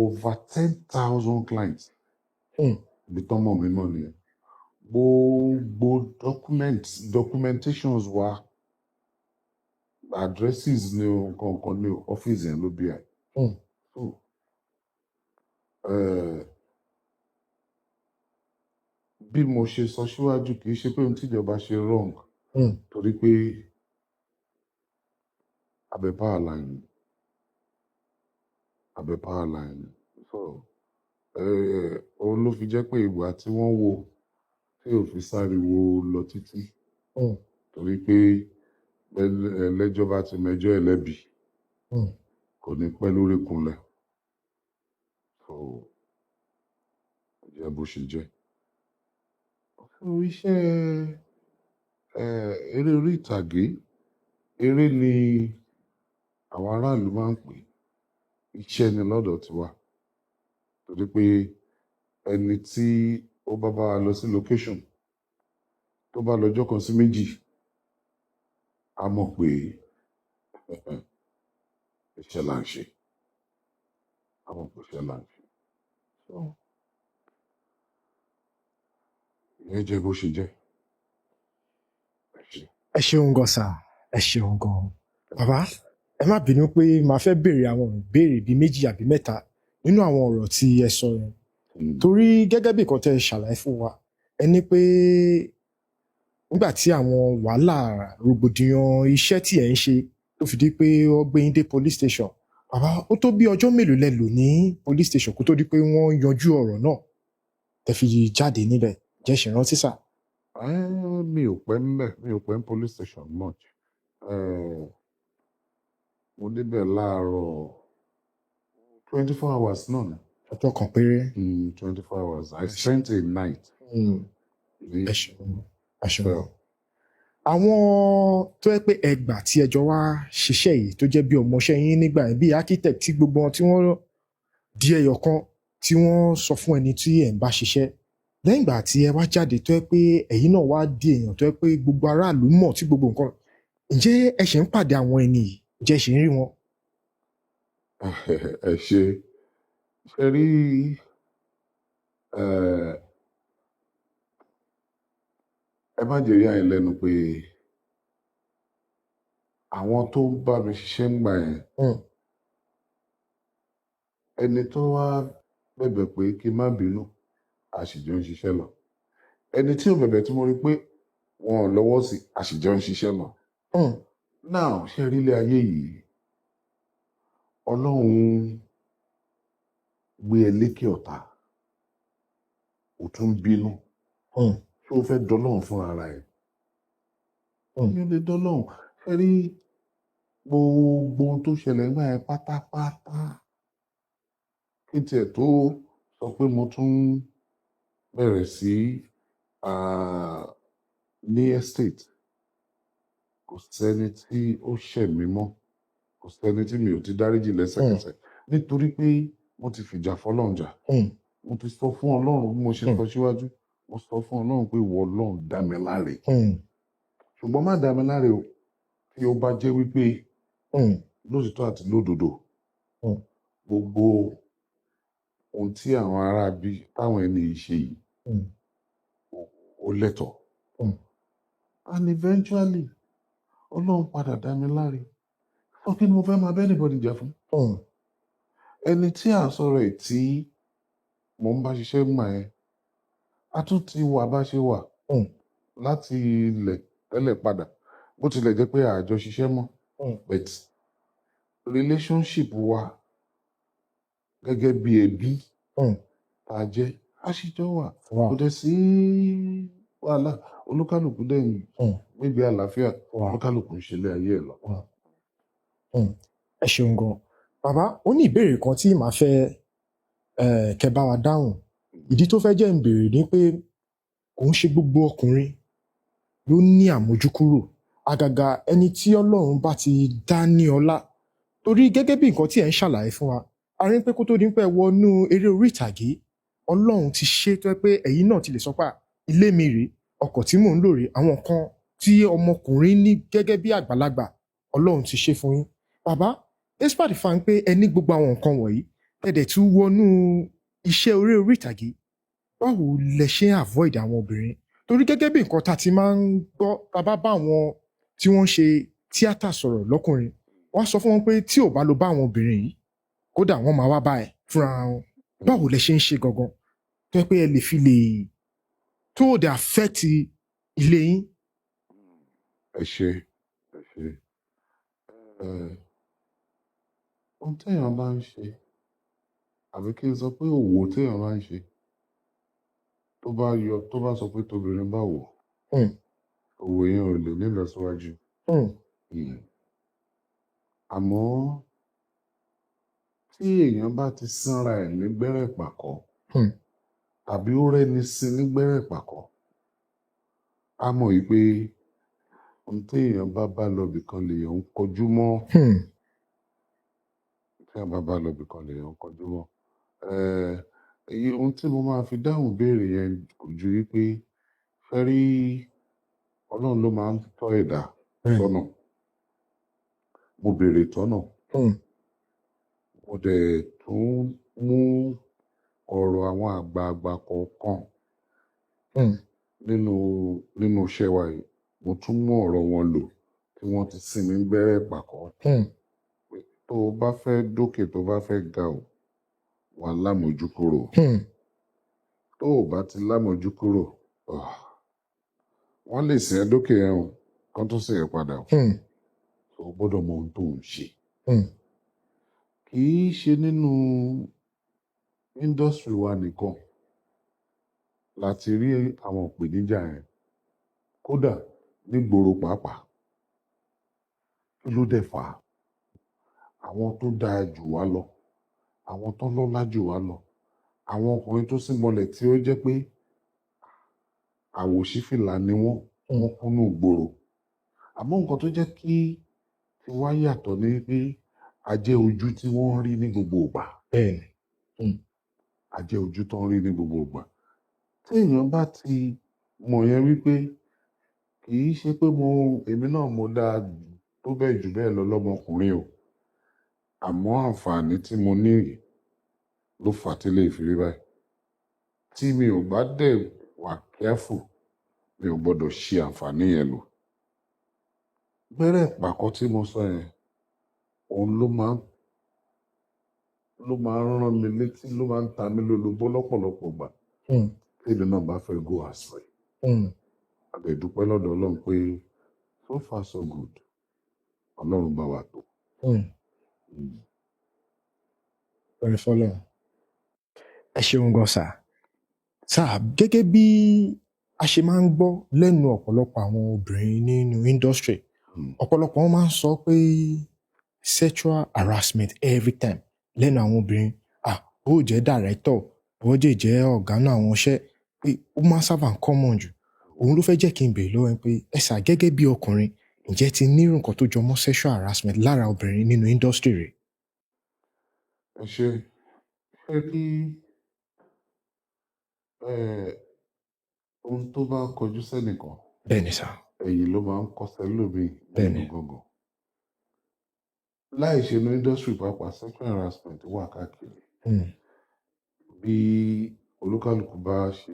over 10,000 clients ibi tán mọ̀ mí mọ̀ nìyẹn gbogbo documentations wa addresses ni o nǹkan ní ọ́fíìsì yẹn ló bí i so bí mo ṣe sọ síwájú kì í ṣe pé ohun tíjọba ṣe wrong torí pé abẹ́ power line so òun ló fi jẹ́ pé ìgbà tí wọ́n wo tí ò fi sáré wo lọ títí torí pé ẹlẹ́jọ́ bá ti mẹjọ́ ẹlẹ́bi kò ní pẹ́ lórí ìkúnlẹ̀ so jẹ́ bó ṣe jẹ́ iṣẹ́ eré orí ìtàgé eré ni àwọn aráàlú máa ń pè iṣẹ́ ni lọ́dọ̀ tiwa torí pé ẹni tí ó bá bá lọ sí location tó bá lọ́jọ́ kan sí méjì a mọ̀ pé iṣẹ́ là ń ṣe a mọ̀ pé iṣẹ́ là ń ṣe ìyẹn jẹ́ bó ṣe jẹ́ ẹ ṣeun gan sà ẹ ṣeun gan bàbá ẹ má bínú pé màá fẹ́ béèrè àwọn ìbéèrè bíi méjì àbí mẹ́ta nínú àwọn ọ̀rọ̀ tí ẹ sọ yẹn torí gẹ́gẹ́ bí nǹkan tẹ́ ẹ ṣàlàyé fún wa ẹ ní pé nígbà tí àwọn wàhálà rògbòdìyàn iṣẹ́ tí ẹ ń ṣe tó fi di pé ó gbé yín dé police station bàbá ó tó bí ọjọ́ mélòó lẹ lò ní police station kó tó di pé wọ́n yanjú ọ̀rọ̀ náà tẹ́ fi jáde níbẹ̀ jẹ́ ṣe rántí sà. mi ò pẹ́ níbẹ̀ mi ò pẹ́ ní police station much mo débẹ̀ láàárọ̀ 24 hours náà ni. ọjọ́ kan péré. 24 hours I spent a night. ẹ ṣeun. àwọn tó yẹ pé ẹgbà tí ẹjọ́ wá ṣiṣẹ́ yìí tó jẹ́ bí ọmọọṣẹ́ yín nígbà yẹn bí architect tí gbogbo wọn tí wọ́n di ẹyọ kan tí wọ́n sọ fún ẹni tí ẹ̀ ń bá ṣiṣẹ́ lẹ́yìn ìgbà tí ẹ wá jáde tó yẹ pé ẹ̀yin náà wá di èèyàn tó yẹ pé gbogbo aráàlú mọ̀ tí gbogbo nǹkan ǹjẹ́ ẹ ṣe ń pàdé àwọn ẹni yìí ǹjẹ́ ẹ ṣe ń rí wọn. ẹ ṣe rí ẹ má jẹ́ yà ẹ́ lẹ́nu pé àwọn tó ń bá mi ṣiṣẹ́ ń gbà yẹn ẹni tó wá bẹ̀bẹ̀ pé kí n má bínú àṣìjọ ń ṣiṣẹ́ lọ ẹni tí ò bẹ̀bẹ̀ tí mo rí pé wọn ò lọ́wọ́ sí àṣìjọ ń ṣiṣẹ́ lọ. now ṣe rí ilé ayé yìí ọlọ́run gbé ẹ lékè ọ̀tá ò tún bínú ṣé o fẹ́ dọ́lọ́run fún ara ẹ̀ mi ò lè dọ́lọ́run ṣe rí gbogbo ohun tó ṣẹlẹ̀ nígbà yẹn pátápátá kí tiẹ̀ tó sọ pé mo tún bẹ̀rẹ̀ sí ní estate kò sẹ́ni tí ó ṣẹ̀ mí mọ́, kò sẹ́ni tí mi ò ti dáríjì lẹ́sẹ̀kẹsẹ̀ nítorí pé mo ti fìjà fọlọ́run jà. Mo ti sọ fún Ọlọ́run bí mo ṣe sọ síwájú, mo sọ fún Ọlọ́run pé ìwọ Ọlọ́run dá mi láre. Ṣùgbọ́n má dá mi láre o, tí ó bá jẹ́ wípé lótìtọ́ àti lódodo gbogbo ohun tí àwọn ará bí táwọn ẹni yìí ṣe yìí ó lẹ́tọ̀ọ́. And eventually Ọlọ́run padà dá mi láre. Sọ kí ni mo fẹ́ máa bẹ́ anybody jà fún? Ẹni tí à ń sọ̀rọ̀ ẹ̀ tí mo ń bá ṣiṣẹ́ gbà yẹn, a tún ti wà bá ṣe wà láti ilẹ̀ tẹ́lẹ̀ padà, bó tilẹ̀ jẹ́ pé àjọ ṣiṣẹ́ mọ́, but relationship wa gẹ́gẹ́ bí ẹbí tá a jẹ́ àṣìjọ wà, kò dẹ̀ sí wàhálà, olúkálùkù dẹ̀ níbi àlàáfíà, olúkálùkù ń ṣe ilé ayé ẹ̀ lọ. Ẹ ṣeun gan. Bàbá, ó ní ìbéèrè kan tí màá fẹ́ kẹ́ bá wa dáhùn. Ìdí tó fẹ́ jẹ́ ń béèrè ni pé kò ń ṣe gbogbo ọkùnrin ló ní àmójúkúrò, àgàgà ẹni tí Ọlọ́run bá ti dá ní ọlá. Torí gẹ́gẹ́ bí nǹkan tí ẹ̀ ń ṣàlàyé fún wa, a rí pé kó tó di pé wọnú eré orí ìtàgé, Ọlọ́run ti ṣe tó yẹ pé ẹ̀yin náà ti lè sọ pé ilé mi rèé, ọkọ̀ tí mò ń lò rèé, àwọn nǹkan tí ọmọkùnrin ní gẹ́gẹ́ bí àgbàlagbà, Ọlọ́run ti ṣe fún yín. Bàbá, despite the fact pé ẹ ní gbogbo àwọn nǹkan wọ̀nyí, ẹ dẹ̀ tún wọnú iṣẹ́ orí ìtàgé, báwo lẹ ṣe ń avoid àwọn obìnrin? Torí gẹ́gẹ́ bí nǹkan tá a ti máa ń gbọ́, tá a bá bá àwọn tí wọ́n ń ṣe tíátà sọ̀rọ̀ lọ́kùnrin, wọ́n á sọ fún wọn pé tí ò bá lọ bá àwọn obìnrin yìí, kódà wọ́n máa wá bá ẹ fúnra wọn. Báwo lẹ ṣe ń ṣe gangan tó yẹ pé ẹ lè fi lè tó dé affect ilé yín? Ẹ ṣe ohun téèyàn bá ń ṣe, àbí kí n sọ pé òwò téèyàn bá ń ṣe, tó bá sọ pé tóbìnrin bá wò, òwò yẹn ò lè nílọsíwájú. Àmọ́ tí èèyàn bá ti sínra ẹ̀ ní gbẹ́rẹ́ ìpàkọ́, tàbí ó rẹ́ni sí ní gbẹ́rẹ́ ìpàkọ́, á mọ̀ yìí pé ohun téèyàn bá lọ bìkan lèèyàn ń kọjú mọ́. Téèyàn bá lọ bìkan lèèyàn ń kọjú mọ́. Ohun tí mo máa fi dáhùn béèrè yẹn kò ju wípé fẹ́ rí Ọlọ́run ló máa ń tọ́ ẹ̀dá sọ́nà. Mo béèrè ìtọ́nà. Mo dẹ̀ tún mú ọ̀rọ̀ àwọn àgbààgbà kọ̀ọ̀kan nínú iṣẹ́ wa yìí. Mo tún mú ọ̀rọ̀ wọn lò tí wọ́n ti sinmi gbẹ́rẹ́ ìpàkọ́. Tó o bá fẹ́ dókè, tó o bá fẹ́ ga o, wà lámójúkúrò. Tó o bá ti lámójúkúrò, wọ́n lè sìn ẹ́ dókè yẹn o, kán tó sìn ẹ́ padà o. O gbọ́dọ̀ mọ ohun tó ń ṣe. Kì í ṣe nínú industry wa nìkan láti rí àwọn ìpèníjà yẹn, kódà nígboro pàápàá. Kí ló dẹ̀ fà á? Àwọn tó dáa jù wá lọ, àwọn tó lọ́lá jù wá lọ, àwọn ọkùnrin tó símọlẹ̀ tí ó jẹ́ pé àwòṣífìlà ni wọ́n kúnnú ìgboro. Àmọ́ nǹkan tó jẹ́ kí tiwa yàtọ̀ ni pé a jẹ́ ojú tí wọ́n ń rí ní gbogbo ìgbà. A jẹ́ ojú tó ń rí ní gbogbo ìgbà. Tí èèyàn bá ti mọ̀ yẹn wípé kì í ṣe pé èmi náà mo dáa tó bẹ́ẹ̀ jù bẹ́ẹ̀ lọ lọ́mọkùnrin o, àmọ́ àǹfààní tí mo ní ló fà á tí lè fi rí báyìí. Tí mi ò bá dẹ̀ wà careful, mi ò gbọ́dọ̀ ṣe àǹfààní yẹn lò. Gbẹ́rẹ́ ìpàkọ́ tí mo sọ yẹn, òun ló máa ń rán mi létí, ló máa ń ta mí lólobó lọ́pọ̀lọpọ̀ ìgbà tí èmi náà bá fẹ́ go astray. A lè dúpẹ́ lọ́dọ̀ Ọlọ́run pé so far so good, Ọlọ́run bá wa tó. Very follow. Ẹ ṣeun gan sà. Sà, gẹ́gẹ́ bí a ṣe máa ń gbọ́ lẹ́nu ọ̀pọ̀lọpọ̀ àwọn obìnrin nínú industry, ọ̀pọ̀lọpọ̀ wọn máa ń sọ pé sexual harassment every time lẹ́nu àwọn obìnrin. Bó jẹ́ director, bó jẹ́ ọ̀gá náà àwọn iṣẹ́, pé ó máa ń sábà ń common jù. Òun ló fẹ́ jẹ́ kí n béèrè lọ́wọ́ ẹ pé ẹ sà, gẹ́gẹ́ bí ọkùnrin, ǹjẹ́ ti nírú nǹkan tó jọmọ́ sexual harassment lára obìnrin nínú industry rẹ̀? ẹ ṣe ẹ rí ohun tó bá kọjú sẹ́nìkan bẹ́ẹ̀ ni sà. ẹ̀yìn ló máa ń kọsẹ̀ lómi Bẹ́ẹ̀ nínú ni. gangan. Láì ṣe inú industry pàápàá sexual harassment wà káàkiri. Bí olúkálùkù bá ṣe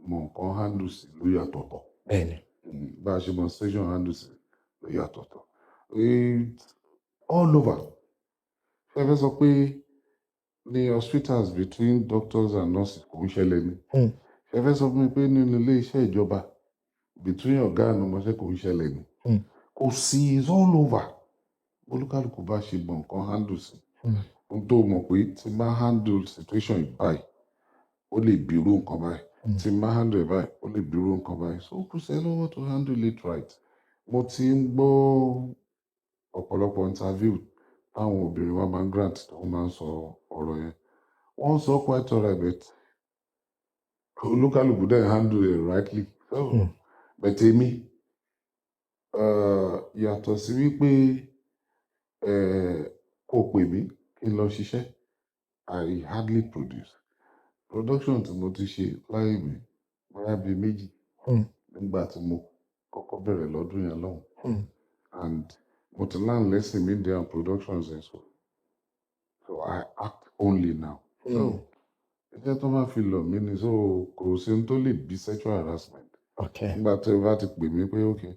mọ nǹkan handle sí ló yàtọ̀tọ̀. bẹ́ẹ̀ ni. Bá a ṣe mọ sexual handle sí ló yàtọ̀tọ̀. All over. Ṣé ẹ fẹ́ sọ pé ní hospitals between doctors and nurses kò ń ṣẹlẹ̀ ni? Ṣé ẹ fẹ́ sọ fún mi pé nínú ilé iṣẹ́ ìjọba between ọ̀gá and ọmọọṣẹ́ kò ń ṣẹlẹ̀ ni? Kò sí, it's all over. Olúkálùkù bá ṣe mọ nǹkan handle sí. Ohun tó mọ̀ pé tí máa handle situation yìí báyìí ó lè bírú nǹkan báyìí. Tí máa handle ẹ̀ báyìí ó lè bírú nǹkan báyìí. So kò sẹ́ lọ́wọ́ to handle it right. Mo ti ń gbọ́ ọ̀pọ̀lọpọ̀ interview táwọn obìnrin wa máa ń grant tí wọ́n máa ń sọ ọ̀rọ̀ yẹn. Wọ́n sọ quite alright but olúkálùkù dẹ̀ handle it rightly. So but èmi yàtọ̀ sí wípé kò pè mí kí n lọ ṣiṣẹ́, I hardly produce. Production tí mo ti ṣe láyé mi bóyá bíi méjì nígbà tí mo kọ́kọ́ bẹ̀rẹ̀ lọ́dún yẹn lọ́hùn. And mo ti learn lesson media and productions and so I act only now. So iṣẹ́ tó máa fi lọ mí ni so kò sí ohun tó lè bí sexual harassment. Nígbà tí o bá ti pè mí pé okay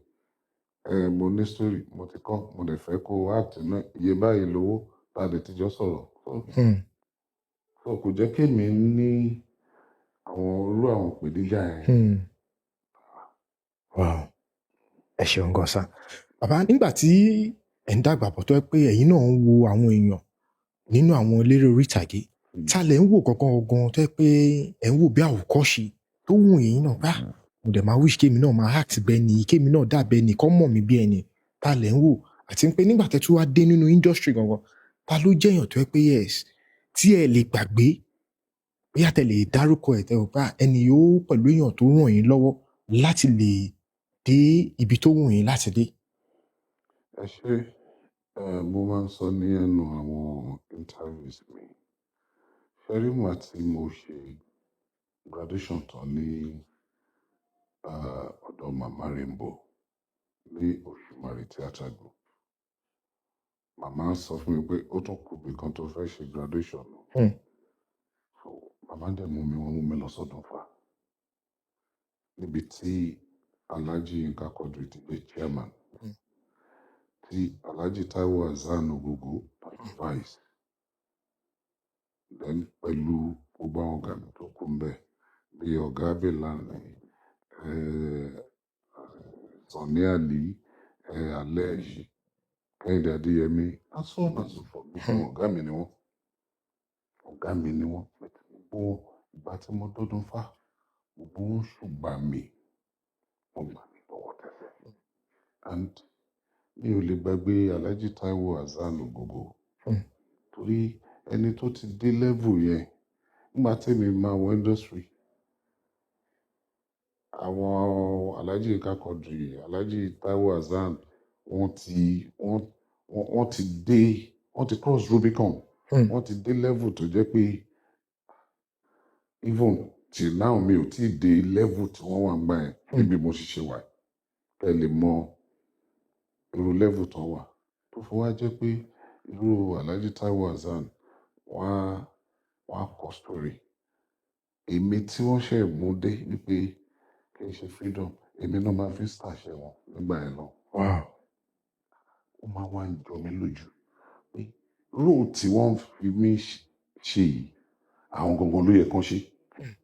mo ní story mo ti kọ́ mo dẹ̀ fẹ́ kó act náà iye báyìí lówó tá a lè tijọ́ sọ̀rọ̀. So kò jẹ́ kí èmi ní àwọn ìpèníjà yẹn. Wow. Ẹ ṣeun gan sá. Bàbá nígbà tí ẹ̀ ń dàgbà bọ̀ tó ẹ pé ẹ̀yin náà ń wo àwọn èèyàn nínú àwọn eléré orí ìtàgé ta lẹ̀ ń wò gangan tó ẹ pé ẹ̀ ń wò bí àwòkọ́ṣe tó wù yín náà bá mo dẹ̀ máa wish kémi náà máa act bẹ́ẹ̀ ni kémi náà dàbẹ́ ni kọ́ mọ̀ mí bí ẹni ta lẹ̀ ń wò àti pé nígbà tẹ́ tún wá dé nínú industry gangan ta ló jẹ́ èèyàn tó ẹ pé yes tí ẹ lè gbàgbé bóyá tẹ́ lè dárúkọ ẹ̀ tẹ́ ò bá ẹni yóò pẹ̀lú èèyàn tó ràn yín lọ́wọ́ láti lè dé ibi tó wù yín láti dé. Ẹ ṣe mo máa ń sọ ní ẹnu àwọn interviews mi. Ṣẹ́rí mà tí mo ṣe graduation tán ní ọ̀dọ̀ Mama Rainbow ní Òṣùmàrè Theatre Group. Màmá sọ fún mi pé ó tún kù bí kan tó fẹ́ ṣe graduation. So màmá dẹ̀ mú mi lọ sọ́dún Ifá níbi tí Alhaji Yinka Quadri ti gbé chairman tí Alhaji Taiwo Hassan Ogogo advice then pẹ̀lú gbogbo àwọn ọ̀gá mi tó kù ń bẹ̀ bí ọ̀gá Abẹ́lànà Sani Ali Alẹ́ẹ̀ṣì Kẹ́hìndé Adéyẹmí and so on and so forth. Gbogbo ọ̀gá mi ni wọ́n gbogbo ìgbà tí mo dọ́dún Fá gbogbo wọn ṣùgbọ́n mi wọ́n gbà mí bọ̀wọ̀ tẹ́lẹ̀ and mi ò lè gbàgbé Alhaji Taiwo Hassan Ogogo torí ẹni tó ti dé level yẹn nígbà tẹ́mi máa wọ industry àwọn Alhaji Yinka Quadri Alhaji Taiwo Hassan wọ́n ti cross Rubicon wọ́n ti dé level tó jẹ́ pé even till now mi ò tí ì dé level tí wọ́n wà ń gbà yẹn níbi mo ṣiṣẹ́ wà ẹ lè mọ irú level tó wà tó fi wá jẹ́ pé irú Alhaji Taiwo Hassan wọ́n á kọ story èmi tí wọ́n ṣe mú dé wípé kì í ṣe freedom èmi náà máa fi ṣàṣẹ wọn nígbà yẹn lọ. Ó máa wá ń jọ mí lójú pé róò tí wọ́n fi mí ṣe yìí àwọn gangan ló yẹ kán ṣe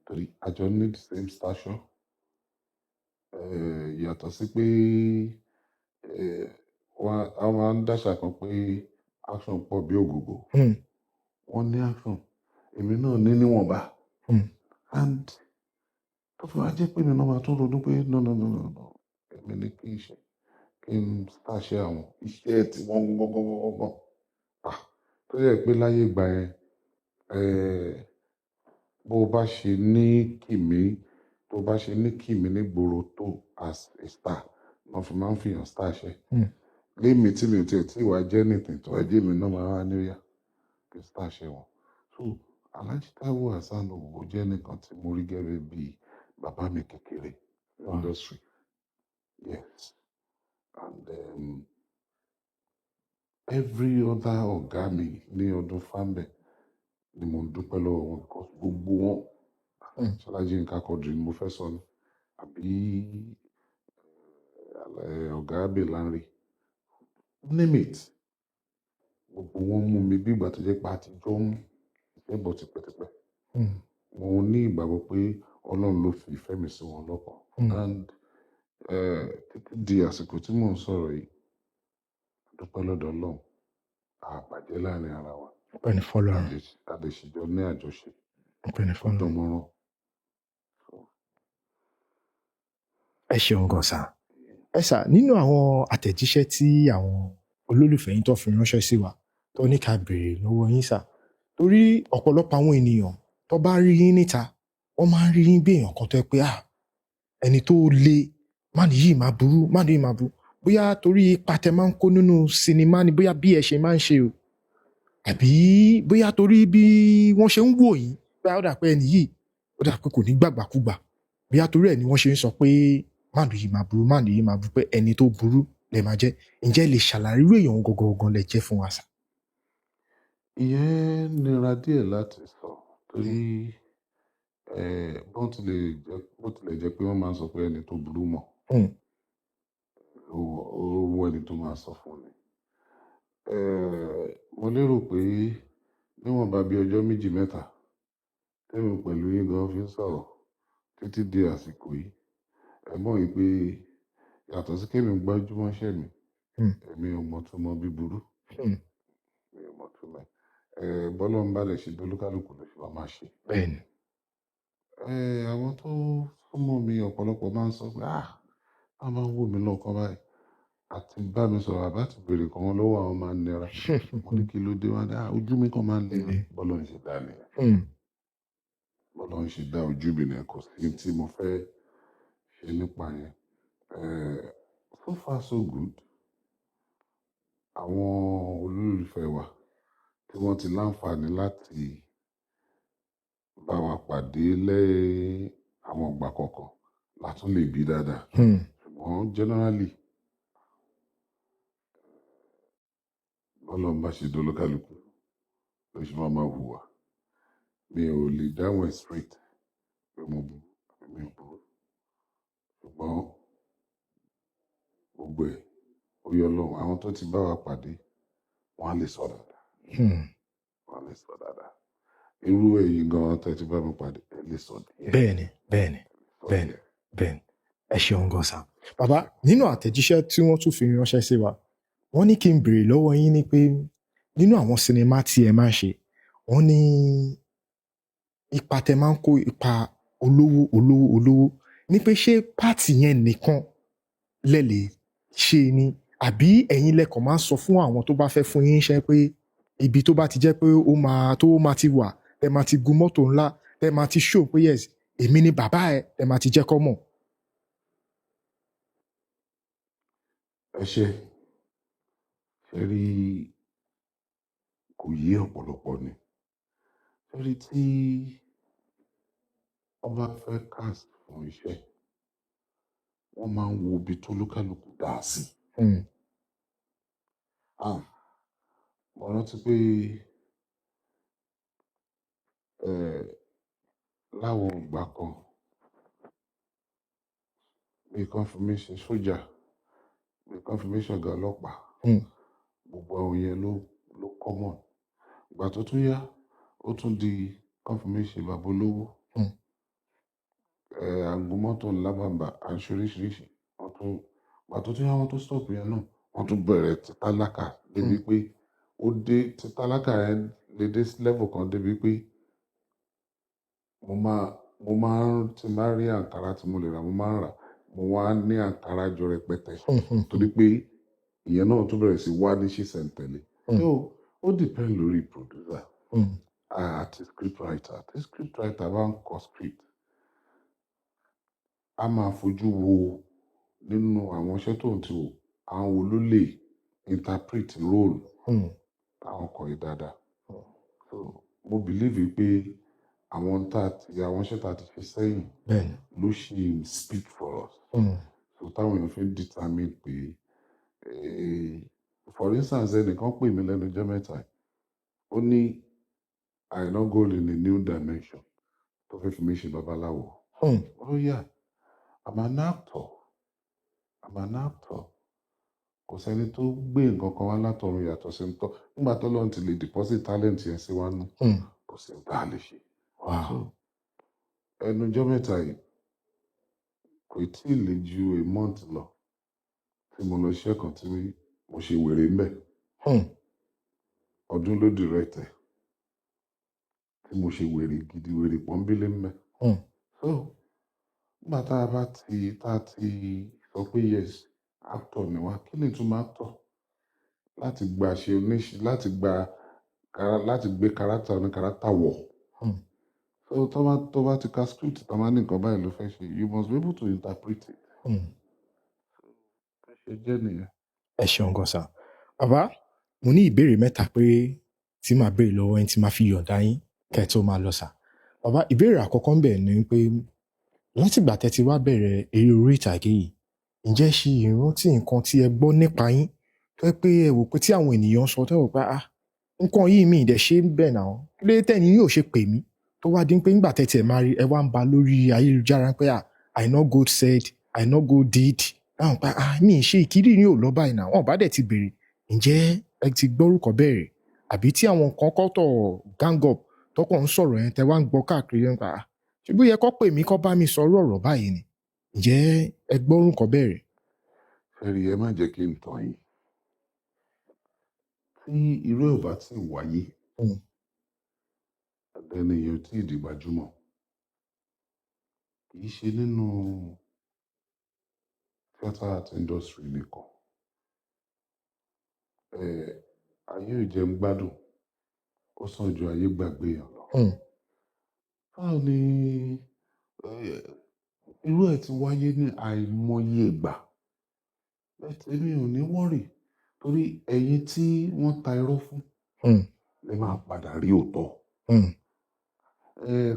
torí àjọ ní the same stature yàtọ̀ sí pé wọ́n máa ń dáṣà kan pé action pọ̀ bí ògògò wọ́n ní action èmi náà ní níwọ̀nba and tó fi wá jẹ́ pé mi náà máa tún ronú pé no èmi ní kí n ṣàṣẹ àwọn iṣẹ́ tí wọ́n gbọ́ngbọ́ngbọ́ngbọ́n tó yẹ pé láyé ìgbà yẹn bó bá ṣe ní kìmí nígboro tó as a star wọ́n fi máa ń fihàn stash ẹ̀. Hmm. Lémi tí mi ò tiẹ̀ tí wàá jẹ́ nìtìn tó ẹjẹ́ mi náà máa wá níyà kí stash ẹ̀ wọ̀n. So Alhaji Taiwo Hassan Owo jẹ́ nìkan tí mo rí gẹ́gẹ́ bí bàbá mi kékeré industry. Yes. And every other ọ̀gá mi ní ọdún Fambẹ ni mo ń dúpẹ́ lọ́wọ́ wọn because gbogbo wọn Ṣọlájí Nǹkan Quadri ni mo fẹ́ sọ ni àbí ọ̀gá Bẹ̀lánrè name it gbogbo wọn mú mi bí ìgbà tó jẹ́ pé àtijọ́ ń fẹ́ bọ̀ tipẹ́tipẹ́. Mo ní ìgbàgbọ́ pé Ọlọ́run ló fi ìfẹ́ mi sí wọn lọ́kàn. And títí di àsìkò tí mò ń sọ̀rọ̀ yìí dúpẹ́ lọ́dọ̀ Ọlọ́run àbàjẹ́ láàrin ara wa. Ọpẹ́ ni fọ́lọ́run. Àdèṣìjọ ní àjọṣe Ọpẹ́ ni fọ́lọ́run. ọdọmọràn. Ẹ ṣeun gan sà. Ẹ sà nínú àwọn àtẹ̀jíṣẹ́ tí àwọn olólùfẹ́ yín tó fi ránṣẹ́ sí wa tó ní ká béèrè lọ́wọ́ yín sà. Torí ọ̀pọ̀lọpọ̀ àwọn ènìyàn tó bá rí yín níta wọ́n máa ń rí yín bí èèyàn kan tó yẹ pé ẹni tó le má nìyí máa burú má nìyí máa burú bóyá torí ipa tẹ máa ń kó nínú sinimá ni bóyá bí ẹ ṣe máa ń ṣe o àbí bóyá torí bí wọ́n ṣe ń wò yín pé ó dà pé ẹni yìí ó dà pé kò ní gbàgbàkúgbà bóyá torí ẹ̀ ni wọ́n ṣe ń sọ pé má nìyí máa burú má nìyí máa burú pé ẹni tó burú lè máa jẹ́ ǹjẹ́ lè ṣàlàyé irú èèyàn gangan lè jẹ́ fún wa sà. Ìyẹn nira díẹ̀ láti sọ torí bó tilẹ̀ jẹ́ pé wọ́n máa ń sọ pé ẹni tó burú mọ̀ owó ẹni tó máa sọ fún ni. Mo lérò pé níwọ̀n bá bí ọjọ́ méjì mẹ́ta tẹ́mi pẹ̀lú yín gan fi ń sọ̀rọ̀ títí di àsìkò yìí ẹ mọ̀ yìí pé yàtọ̀ sí kémi gbájúmọ́ iṣẹ́ mi èmi ò mọ̀ tó mọ bí burú mi ò mọ̀ tó mọ̀ bọ́lá ń balẹ̀ ṣe dolúkálùkù ló fi máa ṣe. Bẹ́ẹ̀ni. Àwọn tó súnmọ́ mi ọ̀pọ̀lọpọ̀ máa ń sọ pé a máa ń wò mí lọ́kàn báyìí àti bá mi sọ̀rọ̀ àbá ti béèrè kan wọn lọ́wọ́ àwọn máa ń nira mo ní kí ló dé wá dé ojú mi kan máa ń nira bọ́lá ń ṣe dá nìyẹn bọ́lá ń ṣe dá ojú mi nìyẹn kò sí tí mo fẹ́ ṣe nípa yẹn so far so good àwọn olólùfẹ́ wa tí wọ́n ti láǹfààní láti bá wa pàdé lẹ́yìn àwọn ìgbà kọ̀ọ̀kan látún lè bí dáadáa ṣùgbọ́n generally bọ́lọ́n bá ṣe dolókàlùkù ló ṣe máa hùwà mi ò lè dáhùn ẹ̀ straight pé mo burú àbí mi ò burú ṣùgbọ́n gbogbo ẹ̀ ó yọ lọ́wọ́ àwọn tó ti bá wa pàdé wọ́n á lè sọ dáadáa wọ́n á lè sọ dáadáa irú èyí gan tẹ́ ti bá mi pàdé ẹ lè sọ díẹ̀. Bẹ́ẹ̀ni ẹ ṣeun gan sà. Bàbá nínú àtẹ̀jíṣẹ́ tí wọ́n tún fi ránṣẹ́ sí wa wọ́n ní kí n béèrè lọ́wọ́ yín ní pé nínú àwọn sinimá tí ẹ máa ń ṣe wọ́n ní ipa tẹ máa ń kó ipa olówó ní pé ṣé pààtì yẹn nìkan lẹ lè ṣe ni àbí ẹ̀yin lẹ́kọ̀ọ́ máa ń sọ fún àwọn tó bá fẹ́ fún yín iṣẹ́ pé ibi tó bá ti jẹ́ pé ó máa ti wà ẹ máa ti gun mọ́tò ńlá ẹ máa ti show pé yes èmi ni bàbá ẹ máa ti jẹ́ kọ́ mọ̀. ẹ ṣe rí kò yé ọ̀pọ̀lọpọ̀ ni rí tí ọba fẹ́ cast fún iṣẹ́ wọ́n máa ń wo ibi tó lúkálùkù dá sí. Mo rántí pé láwọn ìgbà kan bí confirmation sójà bí confirmation ọ̀gá ọlọ́pàá gbogbo àwọn yẹn ló common ìgbà tó tún yá ó tún di confirmation bàbá olówó àgùnmọ́tò ńlábàbà àṣọ oríṣiríṣi ìgbà tó tún yá wọ́n tó stop yẹn náà wọ́n tún bẹ̀rẹ̀ ti tálákà débi pé ó dé ti tálákà yẹn lè dé level kan débi pé mo máa ń ti máa rí àǹkárá tí mo lè rà mo máa ń rà mo wá ní àǹkárá jọ rẹpẹtẹ torí pé ìyẹn náà tún bẹ̀rẹ̀ sí wá ní ṣísẹ̀ntẹ̀lé ó depend lórí producer àti scriptwriter tí scriptwriter bá ń kọ script a máa fojú wo nínú àwọn iṣẹ́ tó ń ti wò àwọn wo ló lè interpret role táwọn kọ yìí dáadáa. So mo believe pé àwọn iṣẹ́ tá a ti ṣe sẹ́yìn bẹ́ẹ̀ni ló ṣì ń speak for us. So táwọn èèyàn fi ń determine pé for instance ẹnìkan pè mí lẹ́nu ọjọ́ mẹ́ta yìí, ó ní Àìná Gold in a new dimension tó fẹ́ fi mí ṣe babaláwo. Oh yeah, I'm an actor. Kò sẹ́ni tó gbé nǹkan kan wá látọ̀run yàtọ̀ sí ń tọ́ nígbà tó lọ́n ti lè deposit talent yẹn sí wa nù kò sí ní tá a lè ṣe. So ẹnu ọjọ́ mẹ́ta yìí kò tí ì lè ju a month lọ tí mo lọ ṣiṣẹ́ kan tí mo ṣe wèrè ń bẹ̀. Ọdún ló direct ẹ̀ tí mo ṣe wèrè gidi wèrè pọ́nbélé ń bẹ̀. So nígbà tá a ti sọ pé yes actor ni wá kí ni ìtumọ̀ actor láti gba ṣe oníṣe láti gbé character ní character wọ̀. So tó bá ti ka script tó máa ní nǹkan báyìí ló fẹ́ ṣe you must be able to interpret it. Ṣe jẹ́ nìyẹn. ẹ ṣeun gan sà. Bàbá mo ní ìbéèrè mẹ́ta pé tí màá béèrè lọ́wọ́ yín tí màá fi yọ̀ǹda yín kẹ́ ẹ tó máa lọ sà. Bàbá ìbéèrè àkọ́kọ́ ń bẹ̀ ni pé látìgbà tẹ́ ti wá bẹ̀rẹ̀ eré orí ìtàgé yìí ǹjẹ́ ṣe ìrántí nǹkan tí ẹ gbọ́ nípa yín tó yẹ pé ẹ wò pé tí àwọn ènìyàn sọ tó wò pé nǹkan yìí mi ìdẹ̀ ṣe ń bẹ̀ náà kí ló tẹ̀ ní yóò ṣe pè mí tó wá dín pé nígbà tẹ́ tiẹ̀ máa rí ẹ wá ń ba lórí ayélujára pé Àìná Gold said Àìná Gold did láwọn pé mi ì ṣe ìkírí ní ò lọ báyìí náà wọn bá dẹ̀ ti béèrè ǹjẹ́ ẹ ti gbọ́rúkọ bẹ̀rẹ̀ àbí tí àwọn kan kọ́tọ̀ gang up tọkọ̀ ń sọ̀rọ̀ yẹn tẹ́ wá ń gbọ́ káàkiri yẹn pa ṣùgbọ́n yẹ kó pè mí kó bá mi sọ ọ̀rọ̀ báyìí ni ǹjẹ́ ẹ gbọ́rúkọ bẹ̀rẹ̀. Fẹ́rí ẹ má jẹ́ kí n tàn yín tí irú ẹ̀ ò bá ti wáyé ẹni yóò tí ì di gbajúmọ̀ kì í ṣe nínú theatre art industry nìkan ayé ìjẹun gbádùn ó sàn ju ayé gbàgbé yàn lọ. Báwo ni irú ẹ̀ ti wáyé ní àìmọye ìgbà èmi ò ní wọ́rì torí ẹ̀yin tí wọ́n ta irọ́ fún lè máa padà rí òótọ́.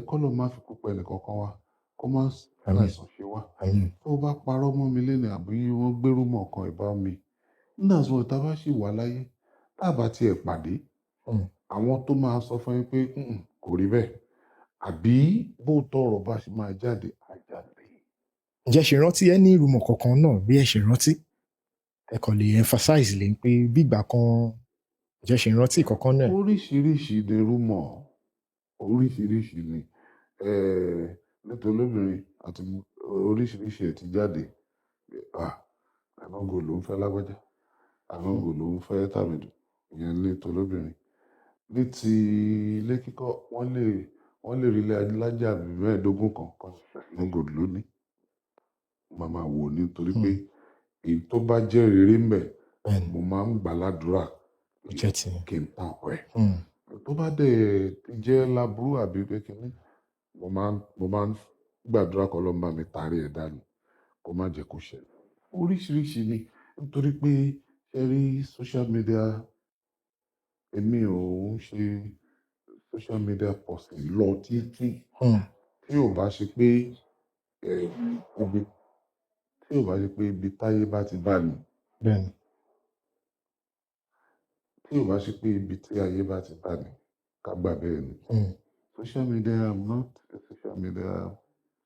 Kọ́lọ̀ máa fi kópa ẹnì kankan wá kó má láìsàn ṣe wá. Tó bá parọ́ mọ́ mi lẹ́nu àbí wọ́n gbérú mọ́ ọkàn ìbá mi nígbà tí wọ́n ta bá sì wà láyé tábà tiẹ̀ pàdé àwọn tó máa sọ fún yín pé kò rí bẹ́ẹ̀ àbí bóòtọ́ ọ̀rọ̀ bá ṣe máa jáde àjáde. Ǹjẹ́ ṣe rántí ẹ ní ìrùmọ̀ kankan náà bí ẹ ṣe rántí ẹ kàn lè emphasize lè pé bígbà kan ǹjẹ́ ṣe rántí kankan náà. Oríṣiríṣi ni rúmọ̀ oríṣiríṣi ni nítorí olóbìnrin àti oríṣiríṣi ẹ̀ ti jáde Àìná Gold ló ń fẹ́ lágbájá Àìná Gold ló ń fẹ́ tàmídù ìyẹn ní tolóbìnrin ní ti ilé kíkọ́ wọ́n lè rí ilé alájà mẹ́ẹ̀ẹ́dógún kan Àìná Gold lónìí màmá wò nítorí pé èyí tó bá jẹ́ rere ń bẹ̀ mo máa ń gbà ládùúrà kí n tàn pẹ́ tó bá dẹ̀ jẹ́ láburú àbí kékeré mo máa ń gbàdúrà kọ́ ló ń bá mi tarí ẹ̀ dànù kó má jẹ́ kó ṣẹlẹ̀ oríṣiríṣi ni nítorí pé ṣe rí social media èmi ò ń ṣe social media person lọ títí tí ò bá ṣe pé ibi táyé bá ti bá mi tí ò bá ṣe pé ibi tí ayé bá ti bá mi ká gbà bẹ́ẹ̀ ni social media I'm not a social media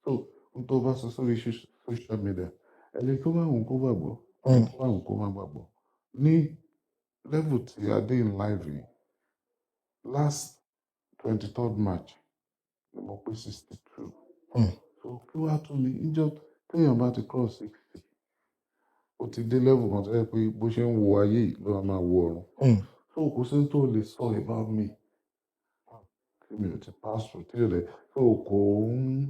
so n tó bá sọ sórí social media ẹni tó bá wùn kó gbàgbọ́ ẹni tó bá wùn kó má gbàgbọ́ ní level tí a dé in life yìí last 23rd March ni mo pé 62 so kí wàá tún ní ìjọ téèyàn bá ti cross 60 ó ti dé level kan tó yẹ pé bó ṣe ń wo ayé yìí ló máa wo ọ̀run so kò sí tó lè sọ about me tí mi ò ti pass through tí ò lè so kò ń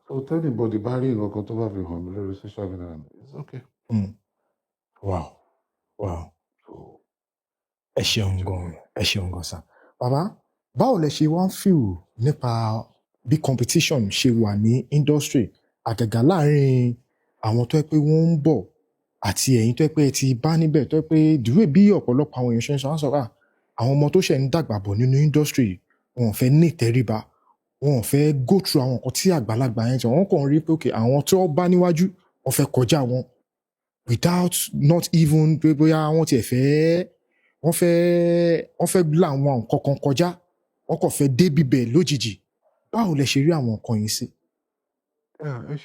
so tẹ́nìbọ̀dì bá rí nǹkan kan tó bá fi hàn mí lórí social media it's okay. Wow. So ẹ ṣeun gan sà. Bàbá báwo lẹ ṣe wá ń feel nípa bí competition ṣe wà ní industry àgàgà láàrin àwọn tó yẹ pé wọ́n ń bọ̀ àti ẹ̀yin tó yẹ pé ẹ ti bá níbẹ̀ tó yẹ pé dìwé bí ọ̀pọ̀lọpọ̀ àwọn èèyàn ṣe ń sọ wọ́n sọ àwọn ọmọ tó ṣẹ̀ ń dàgbà bọ̀ nínú industry wọn ò fẹ́ ní ìtẹríba wọn ò fẹ́ go through àwọn nǹkan tí àgbàlagbà yẹn tí wọ́n kàn rí pé okay àwọn tó bá níwájú wọ́n fẹ́ kọjá wọn without not even pé bóyá wọ́n tiẹ̀ fẹ́ wọ́n fẹ́ la àwọn nǹkan kan kọjá wọ́n kàn fẹ́ dé bíbẹ̀ lójijì báwo lẹ ṣe rí àwọn nǹkan yìí sí. ẹ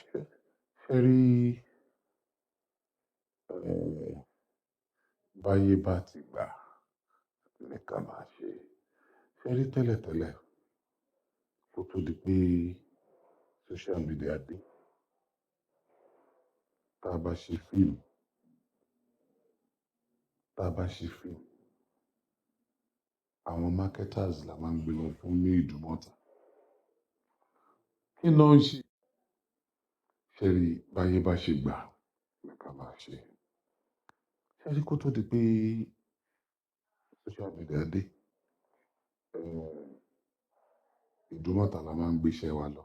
ṣe rí báyé bá ti gbà ní ká máa ṣe rí tẹ́lẹ̀tẹ́lẹ̀ kó tó di pé social media dé tá a bá ṣe fíìmù àwọn marketers la máa ń gbé lọ fún ní Ìdúmọ̀tà kí ló ń ṣe rí báyé bá ṣe gbà ní ká máa ṣe rí kó tó di pé social media dé Ìdúmọ̀tà la máa ń gbéṣẹ́ wa lọ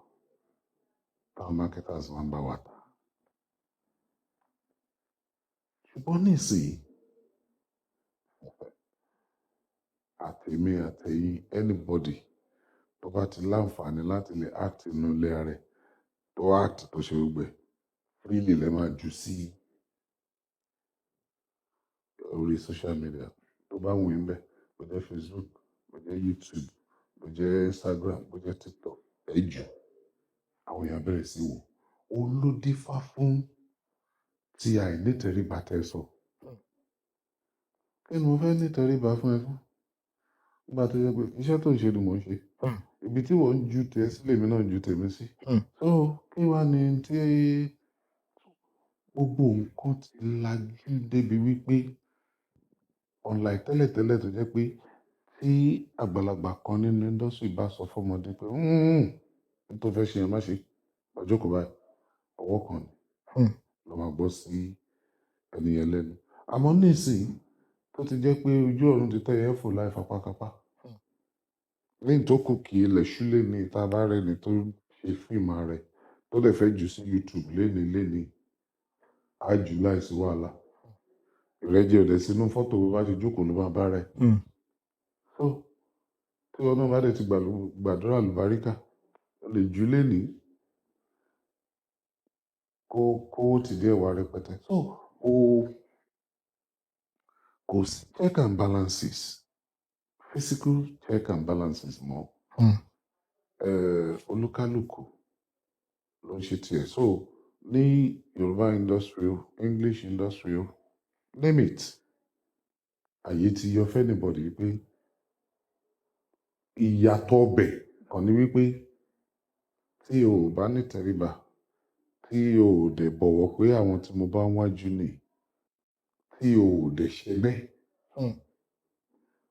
táwọn marketers máa ń bá wa tà ṣùgbọ́n nísìnyí àtèmi àtẹ̀yìn anybody tó bá ti láǹfààní láti lè act inú ilé rẹ̀ tó act tó ṣe gbẹ freely lè máa jù sí orí social media tó bá wù yín bẹ́ẹ̀ bó jẹ́ Facebook bó jẹ́ YouTube bó jẹ́ Instagram bó jẹ́ TikTok ẹ jù àwọn èèyàn bẹ̀rẹ̀ sí wò ó ló dífá fún tí àìnítẹríba tẹ́ sọ kí ni mo fẹ́ nítẹríba fún ẹ fún nígbà tó yẹ pé iṣẹ́ tó ń ṣe ni mò ń ṣe ibi tí wọ́n ń ju tẹ̀ sílẹ̀ mi náà ń ju tèmi sí so kí wá ní tí gbogbo nǹkan ti lajú débi wípé unlike tẹ́lẹ̀tẹ́lẹ̀ tó jẹ́ pé tí àgbàlagbà kan nínú industry bá sọ fọmọdé pé n tó fẹ́ ṣe yẹn má ṣe ọjọ́ kò báyìí ọwọ́ kan ni ló máa gbọ́ sí ẹnìyẹn lẹ́nu àmọ́ nísìnyí tó ti jẹ́ pé ojú ọ̀run ti tẹ́ ẹ̀fọ́ láì fapákápá lẹ́yìn tó kù kí ilẹ̀ ṣúlẹ̀ ní ìta bá rẹ̀ ní tó ṣe fíìmù rẹ̀ tó dẹ̀ fẹ́ jù sí YouTube léni á jù láìsí wàhálà ìrẹ́jẹ ọ̀dẹ̀ sínú fọ́tò bó bá ti jókòó ló máa bá rẹ̀ so tí wọn náà bá dẹ̀ ti gbàdúrà lùbáríkà ó lè jù léni kó ti dé ẹ̀wà rẹpẹtẹ so kò sí check and balances physical check and balances mọ́ olúkálùkù ló ń ṣe tiẹ̀ so ní Yorùbá industry English industry name it àyè ti yọ fẹ́nìbọ̀dì wípé ìyàtọ̀ ọbẹ̀ kan ní wípé tí o ò bá ní tẹríba tí o ò dẹ̀ bọ̀wọ̀ pé àwọn tí mo bá ń wájú ni tí o ò dẹ̀ ṣẹgbẹ́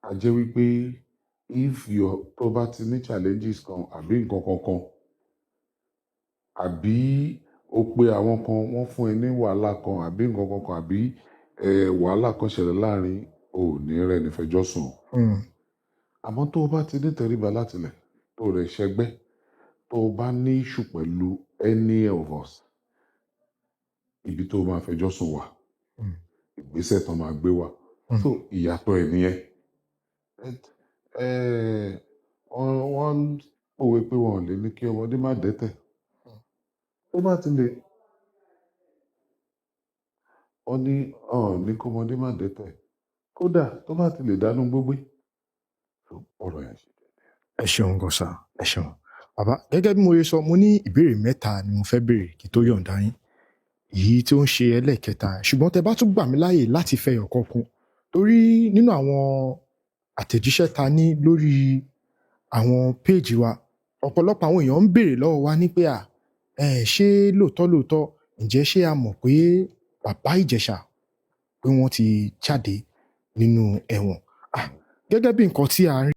a jẹ́ wípé tó bá ti ní challenges kan àbí nǹkan kankan àbí o pé àwọn kan wọ́n fún ẹ ní wàhálà kan àbí nǹkan kankan àbí wàhálà kan ṣẹlẹ̀ láàrin òní rẹ̀ nífẹ̀jọ́ sùn àmọ́ tó o bá ti ní tẹríba látilẹ̀ tó rẹ̀ ṣẹgbẹ́ tó o bá ní issue pẹ̀lú any of us ibi tó o máa fẹjọ́ sùn wà ìgbésẹ̀ tó máa gbé wà so ìyàtọ̀ ẹ̀ nìyẹn wọ́n pòwe pé wọn ò lè ní kí ọmọdé má dẹ́tẹ̀ tó bá ti lè wọ́n ní kí ọmọdé má dẹ́tẹ̀ kódà tó bá ti lè dánú gbógbé ọ̀rọ̀ yẹn ṣe ẹ ṣeun gan sa ẹ ṣeun bàbá gẹ́gẹ́ bí mo ṣe sọ mo ní ìbéèrè mẹ́ta ni mo fẹ́ béèrè kí tó yọ̀ǹda yín èyí tí ó ń ṣe ẹlẹ́ẹ̀kẹta ṣùgbọ́n tẹ bá tún gbà mí láàyè láti fẹ́ ọ̀kan kún torí nínú àwọn àtẹ̀jíṣẹ́ ta ní lórí àwọn péèjì wa ọ̀pọ̀lọpọ̀ àwọn èèyàn ń béèrè lọ́wọ́ wa ní pé ṣé lóòótọ́ ǹjẹ́ ṣé a mọ̀ pé bàbá Ìjẹ̀ṣà pé wọ́n ti jáde nínú ẹ̀wọ̀n gẹ́gẹ́ bí nǹkan tí a ń rí